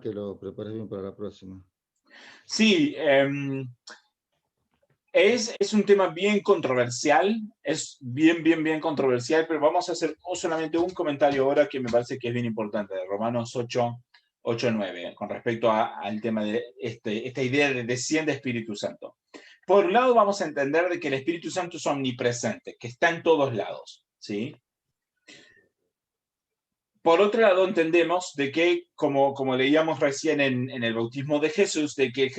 que lo prepares bien para la próxima. Sí, Es un tema bien controversial, es bien controversial, pero vamos a hacer solamente un comentario ahora que me parece que es bien importante, de Romanos 8:9, con respecto al tema de esta idea de desciende Espíritu Santo. Por un lado vamos a entender de que el Espíritu Santo es omnipresente, que está en todos lados, ¿sí? Por otro lado, entendemos de que, como leíamos recién en el bautismo de Jesús, de que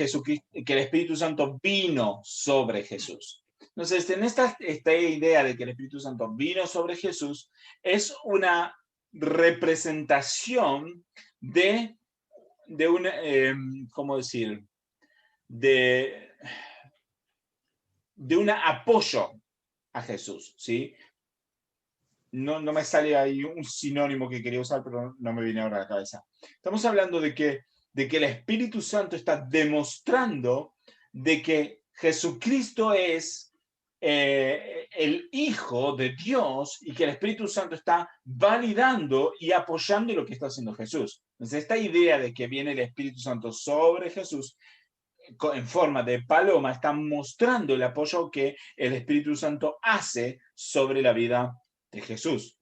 el Espíritu Santo vino sobre Jesús. Entonces, en esta idea de que el Espíritu Santo vino sobre Jesús, es una representación de un, ¿cómo decir? De un apoyo a Jesús, ¿sí? No me sale ahí un sinónimo que quería usar, pero no me viene ahora a la cabeza. Estamos hablando de que el Espíritu Santo está demostrando de que Jesucristo es el Hijo de Dios y que el Espíritu Santo está validando y apoyando lo que está haciendo Jesús. Entonces, esta idea de que viene el Espíritu Santo sobre Jesús en forma de paloma está mostrando el apoyo que el Espíritu Santo hace sobre la vida de Jesús.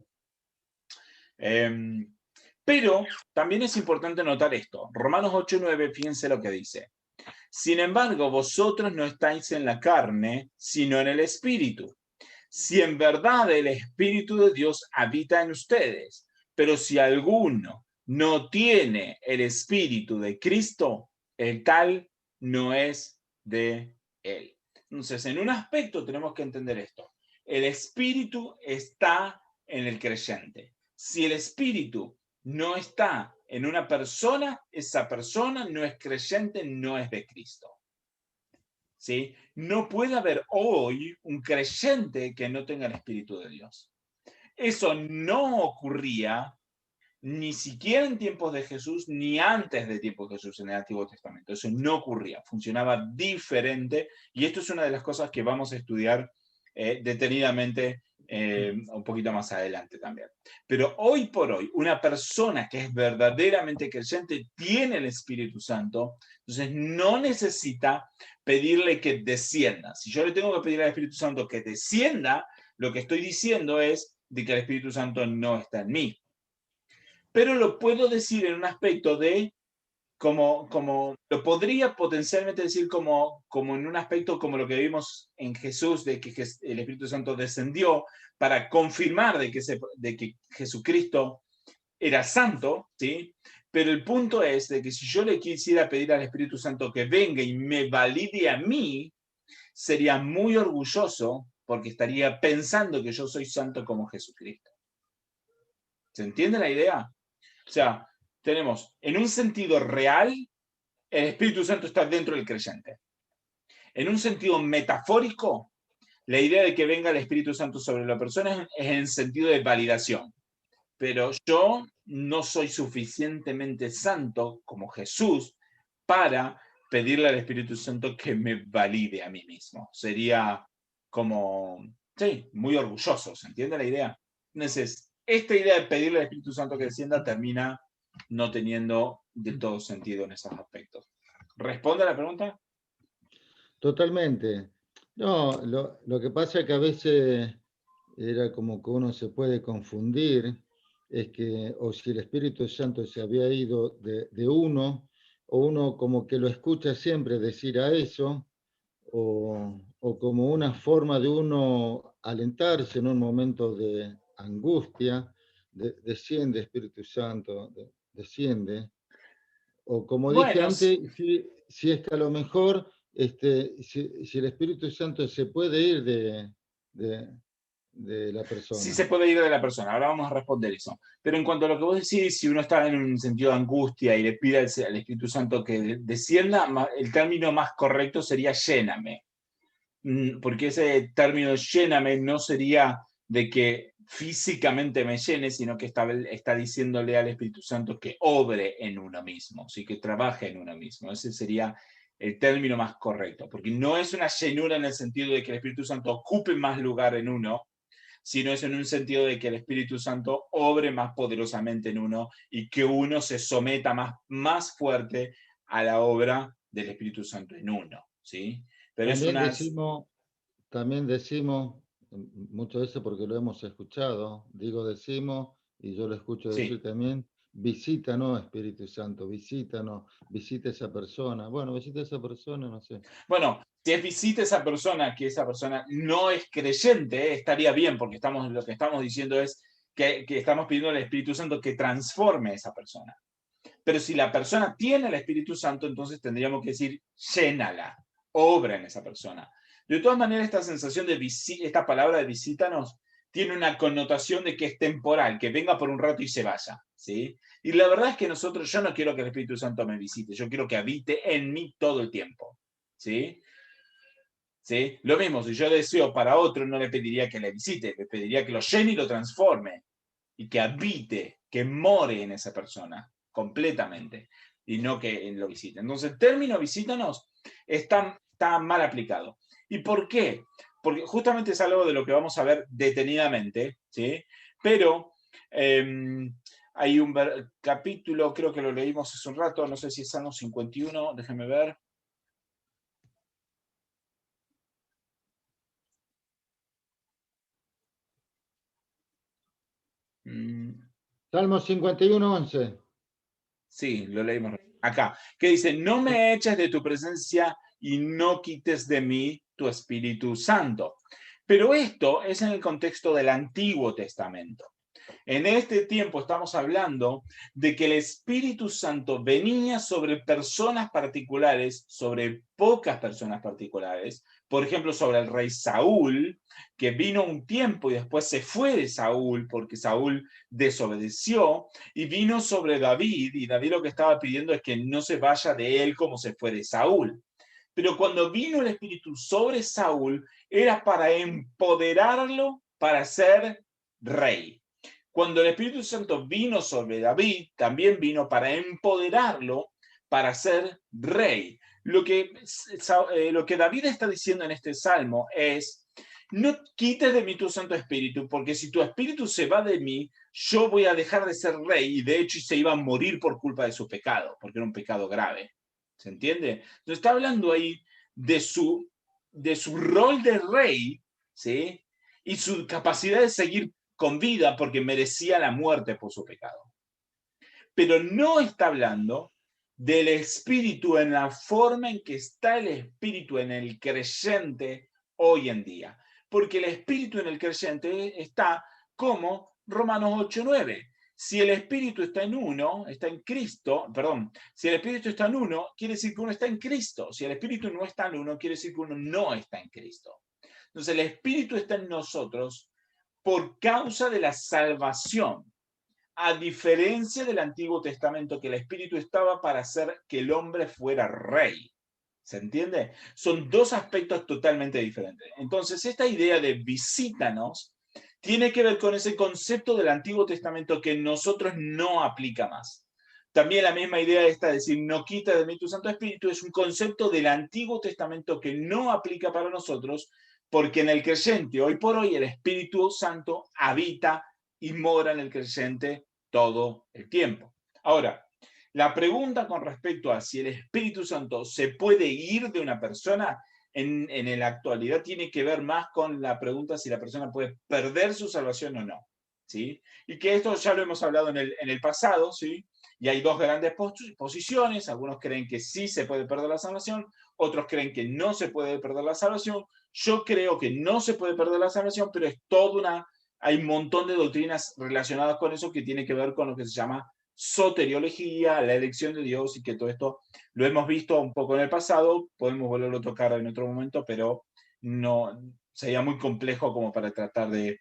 Pero también es importante notar esto. Romanos 8:9, fíjense lo que dice. Sin embargo, vosotros no estáis en la carne, sino en el Espíritu. Si en verdad el Espíritu de Dios habita en ustedes, pero si alguno no tiene el Espíritu de Cristo, el tal no es de él. Entonces, en un aspecto tenemos que entender esto. El Espíritu está en el creyente. Si el Espíritu no está en una persona, esa persona no es creyente, no es de Cristo. ¿Sí? No puede haber hoy un creyente que no tenga el Espíritu de Dios. Eso no ocurría ni siquiera en tiempos de Jesús, ni antes de tiempos de Jesús en el Antiguo Testamento. Eso no ocurría, funcionaba diferente, y esto es una de las cosas que vamos a estudiar detenidamente un poquito más adelante también. Pero hoy por hoy, una persona que es verdaderamente creyente tiene el Espíritu Santo, entonces no necesita pedirle que descienda. Si yo le tengo que pedir al Espíritu Santo que descienda, lo que estoy diciendo es de que el Espíritu Santo no está en mí. Pero lo puedo decir en un aspecto de, como lo podría potencialmente decir como en un aspecto como lo que vimos en Jesús, de que el Espíritu Santo descendió para confirmar de que Jesucristo era santo, ¿sí? Pero el punto es de que si yo le quisiera pedir al Espíritu Santo que venga y me valide a mí, sería muy orgulloso porque estaría pensando que yo soy santo como Jesucristo. ¿Se entiende la idea? O sea, tenemos en un sentido real, el Espíritu Santo está dentro del creyente. En un sentido metafórico, la idea de que venga el Espíritu Santo sobre la persona es en sentido de validación. Pero yo no soy suficientemente santo como Jesús para pedirle al Espíritu Santo que me valide a mí mismo. Sería como, sí, muy orgulloso, ¿se entiende la idea? Entonces, esta idea de pedirle al Espíritu Santo que descienda termina no teniendo del todo sentido en esos aspectos. ¿Responde a la pregunta? Totalmente. No, lo que pasa es que a veces era como que uno se puede confundir, es que o si el Espíritu Santo se había ido de uno, o uno como que lo escucha siempre decir a eso, o como una forma de uno alentarse en un momento de angustia, desciende Espíritu Santo, desciende. O como dije Bueno, antes, si es que a lo mejor si el Espíritu Santo se puede ir de la sí persona. se puede ir de la persona, ahora vamos a responder eso. Pero en cuanto a lo que vos decís, si uno está en un sentido de angustia y le pide al Espíritu Santo que descienda, el término más correcto sería lléname. Porque ese término lléname no sería de que físicamente me llene, sino que está diciéndole al Espíritu Santo que obre en uno mismo, ¿sí? Que trabaje en uno mismo. Ese sería el término más correcto, porque no es una llenura en el sentido de que el Espíritu Santo ocupe más lugar en uno, sino es en un sentido de que el Espíritu Santo obre más poderosamente en uno y que uno se someta más fuerte a la obra del Espíritu Santo en uno, ¿sí? Pero también decimos, mucho de eso porque lo hemos escuchado, decimos, y yo lo escucho decir sí. también, visítanos, Espíritu Santo, visítanos, visita a esa persona. Bueno, visita a esa persona, no sé. Bueno, si es visita a esa persona, que esa persona no es creyente, estaría bien, porque lo que estamos diciendo es que estamos pidiendo al Espíritu Santo que transforme a esa persona. Pero si la persona tiene el Espíritu Santo, entonces tendríamos que decir, llénala, obra en esa persona. De todas maneras, esta sensación de esta palabra de visítanos tiene una connotación de que es temporal, que venga por un rato y se vaya, ¿sí? Y la verdad es que yo no quiero que el Espíritu Santo me visite, yo quiero que habite en mí todo el tiempo, ¿sí? ¿Sí? Lo mismo, si yo deseo para otro, no le pediría que le visite, le pediría que lo llene y lo transforme, y que habite, que more en esa persona, completamente, y no que lo visite. Entonces, el término visítanos está mal aplicado. ¿Y por qué? Porque justamente es algo de lo que vamos a ver detenidamente, ¿sí? Pero hay un capítulo, creo que lo leímos hace un rato, no sé si es Salmo 51, déjenme ver. Salmo 51, 11. Sí, lo leímos acá, que dice, no me eches de tu presencia y no quites de mí tu Espíritu Santo. Pero esto es en el contexto del Antiguo Testamento. En este tiempo estamos hablando de que el Espíritu Santo venía sobre personas particulares, sobre pocas personas particulares. Por ejemplo, sobre el rey Saúl, que vino un tiempo y después se fue de Saúl porque Saúl desobedeció, y vino sobre David, y David lo que estaba pidiendo es que no se vaya de él como se fue de Saúl. Pero cuando vino el Espíritu sobre Saúl, era para empoderarlo para ser rey. Cuando el Espíritu Santo vino sobre David, también vino para empoderarlo para ser rey. Lo que David está diciendo en este salmo es, no quites de mí tu Santo Espíritu, porque si tu Espíritu se va de mí, yo voy a dejar de ser rey, y de hecho se iba a morir por culpa de su pecado, porque era un pecado grave. ¿Se entiende? Entonces está hablando ahí de su rol de rey, ¿sí? Y su capacidad de seguir con vida porque merecía la muerte por su pecado. Pero no está hablando del espíritu en la forma en que está el espíritu en el creyente hoy en día. Porque el espíritu en el creyente está como Romanos 8:9. Si el espíritu está en uno, está en Cristo, perdón, si el espíritu está en uno, quiere decir que uno está en Cristo. Si el espíritu no está en uno, quiere decir que uno no está en Cristo. Entonces el espíritu está en nosotros por causa de la salvación, a diferencia del Antiguo Testamento, que el Espíritu estaba para hacer que el hombre fuera rey. ¿Se entiende? Son dos aspectos totalmente diferentes. Entonces, esta idea de visítanos tiene que ver con ese concepto del Antiguo Testamento que en nosotros no aplica más. También la misma idea esta de decir, no quita de mí tu Santo Espíritu, es un concepto del Antiguo Testamento que no aplica para nosotros, porque en el creyente, hoy por hoy, el Espíritu Santo habita y mora en el creyente todo el tiempo. Ahora, la pregunta con respecto a si el Espíritu Santo se puede ir de una persona en la actualidad tiene que ver más con la pregunta si la persona puede perder su salvación o no, ¿sí? Y que esto ya lo hemos hablado en el pasado, ¿sí? Y hay dos grandes posiciones. Algunos creen que sí se puede perder la salvación, otros creen que no se puede perder la salvación. Yo creo que no se puede perder la salvación, pero es toda hay un montón de doctrinas relacionadas con eso que tiene que ver con lo que se llama soteriología, la elección de Dios, y que todo esto lo hemos visto un poco en el pasado, podemos volverlo a tocar en otro momento, pero no sería muy complejo como para tratar de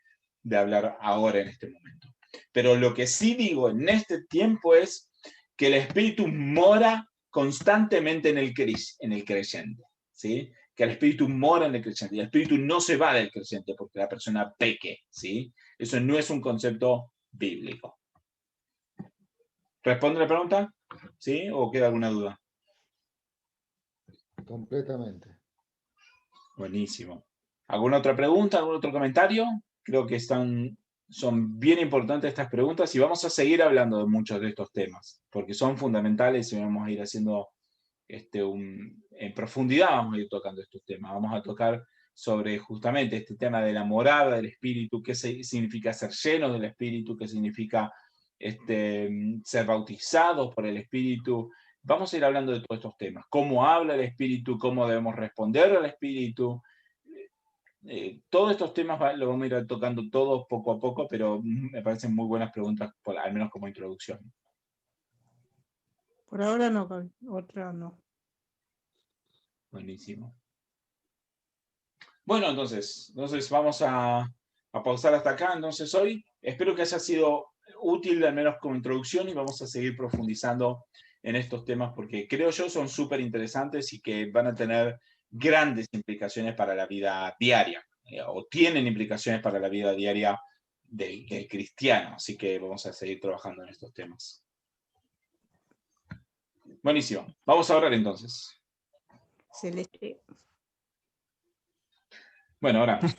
hablar ahora en este momento. Pero lo que sí digo en este tiempo es que el Espíritu mora constantemente en el creyente, ¿sí? Que el Espíritu mora en el creyente, y el Espíritu no se va del creyente porque la persona peque, ¿sí? Eso no es un concepto bíblico. ¿Responde la pregunta? ¿Sí? ¿O queda alguna duda? Completamente. Buenísimo. ¿Alguna otra pregunta? ¿Algún otro comentario? Creo que son bien importantes estas preguntas y vamos a seguir hablando de muchos de estos temas, porque son fundamentales y vamos a ir haciendo en profundidad vamos a ir tocando estos temas. Vamos a tocar sobre justamente este tema de la morada del Espíritu, qué significa ser llenos del Espíritu, qué significa ser bautizados por el Espíritu. Vamos a ir hablando de todos estos temas. Cómo habla el Espíritu, cómo debemos responder al Espíritu. Todos estos temas lo vamos a ir tocando todos poco a poco, pero me parecen muy buenas preguntas, al menos como introducción. Por ahora no, otra no. Buenísimo. Bueno, entonces vamos a pausar hasta acá. Entonces hoy espero que haya sido útil, al menos como introducción, y vamos a seguir profundizando en estos temas porque creo yo son súper interesantes y que van a tener grandes implicaciones para la vida diaria, o tienen implicaciones para la vida diaria del cristiano. Así que vamos a seguir trabajando en estos temas. Buenísimo. Vamos a orar entonces. Celeste. Bueno, oramos.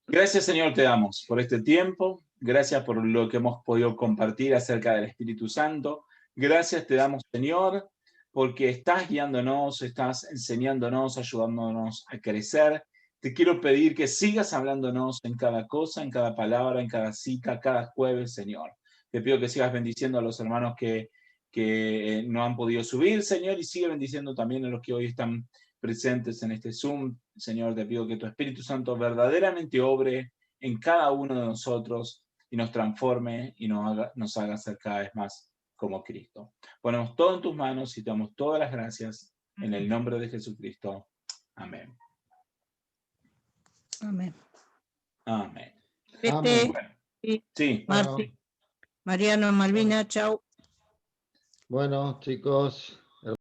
Gracias, Señor, te damos por este tiempo. Gracias por lo que hemos podido compartir acerca del Espíritu Santo. Gracias te damos, Señor, porque estás guiándonos, estás enseñándonos, ayudándonos a crecer. Te quiero pedir que sigas hablándonos en cada cosa, en cada palabra, en cada cita, cada jueves, Señor. Te pido que sigas bendiciendo a los hermanos que no han podido subir, Señor, y sigue bendiciendo también a los que hoy están presentes en este Zoom. Señor, te pido que tu Espíritu Santo verdaderamente obre en cada uno de nosotros y nos transforme y nos haga ser cada vez más como Cristo. Ponemos todo en tus manos y te damos todas las gracias en el nombre de Jesucristo. Amén. Amén. Amén. Amén. Bueno, Sí. sí. Marti, Mariano, Malvina, chao. Bueno, chicos.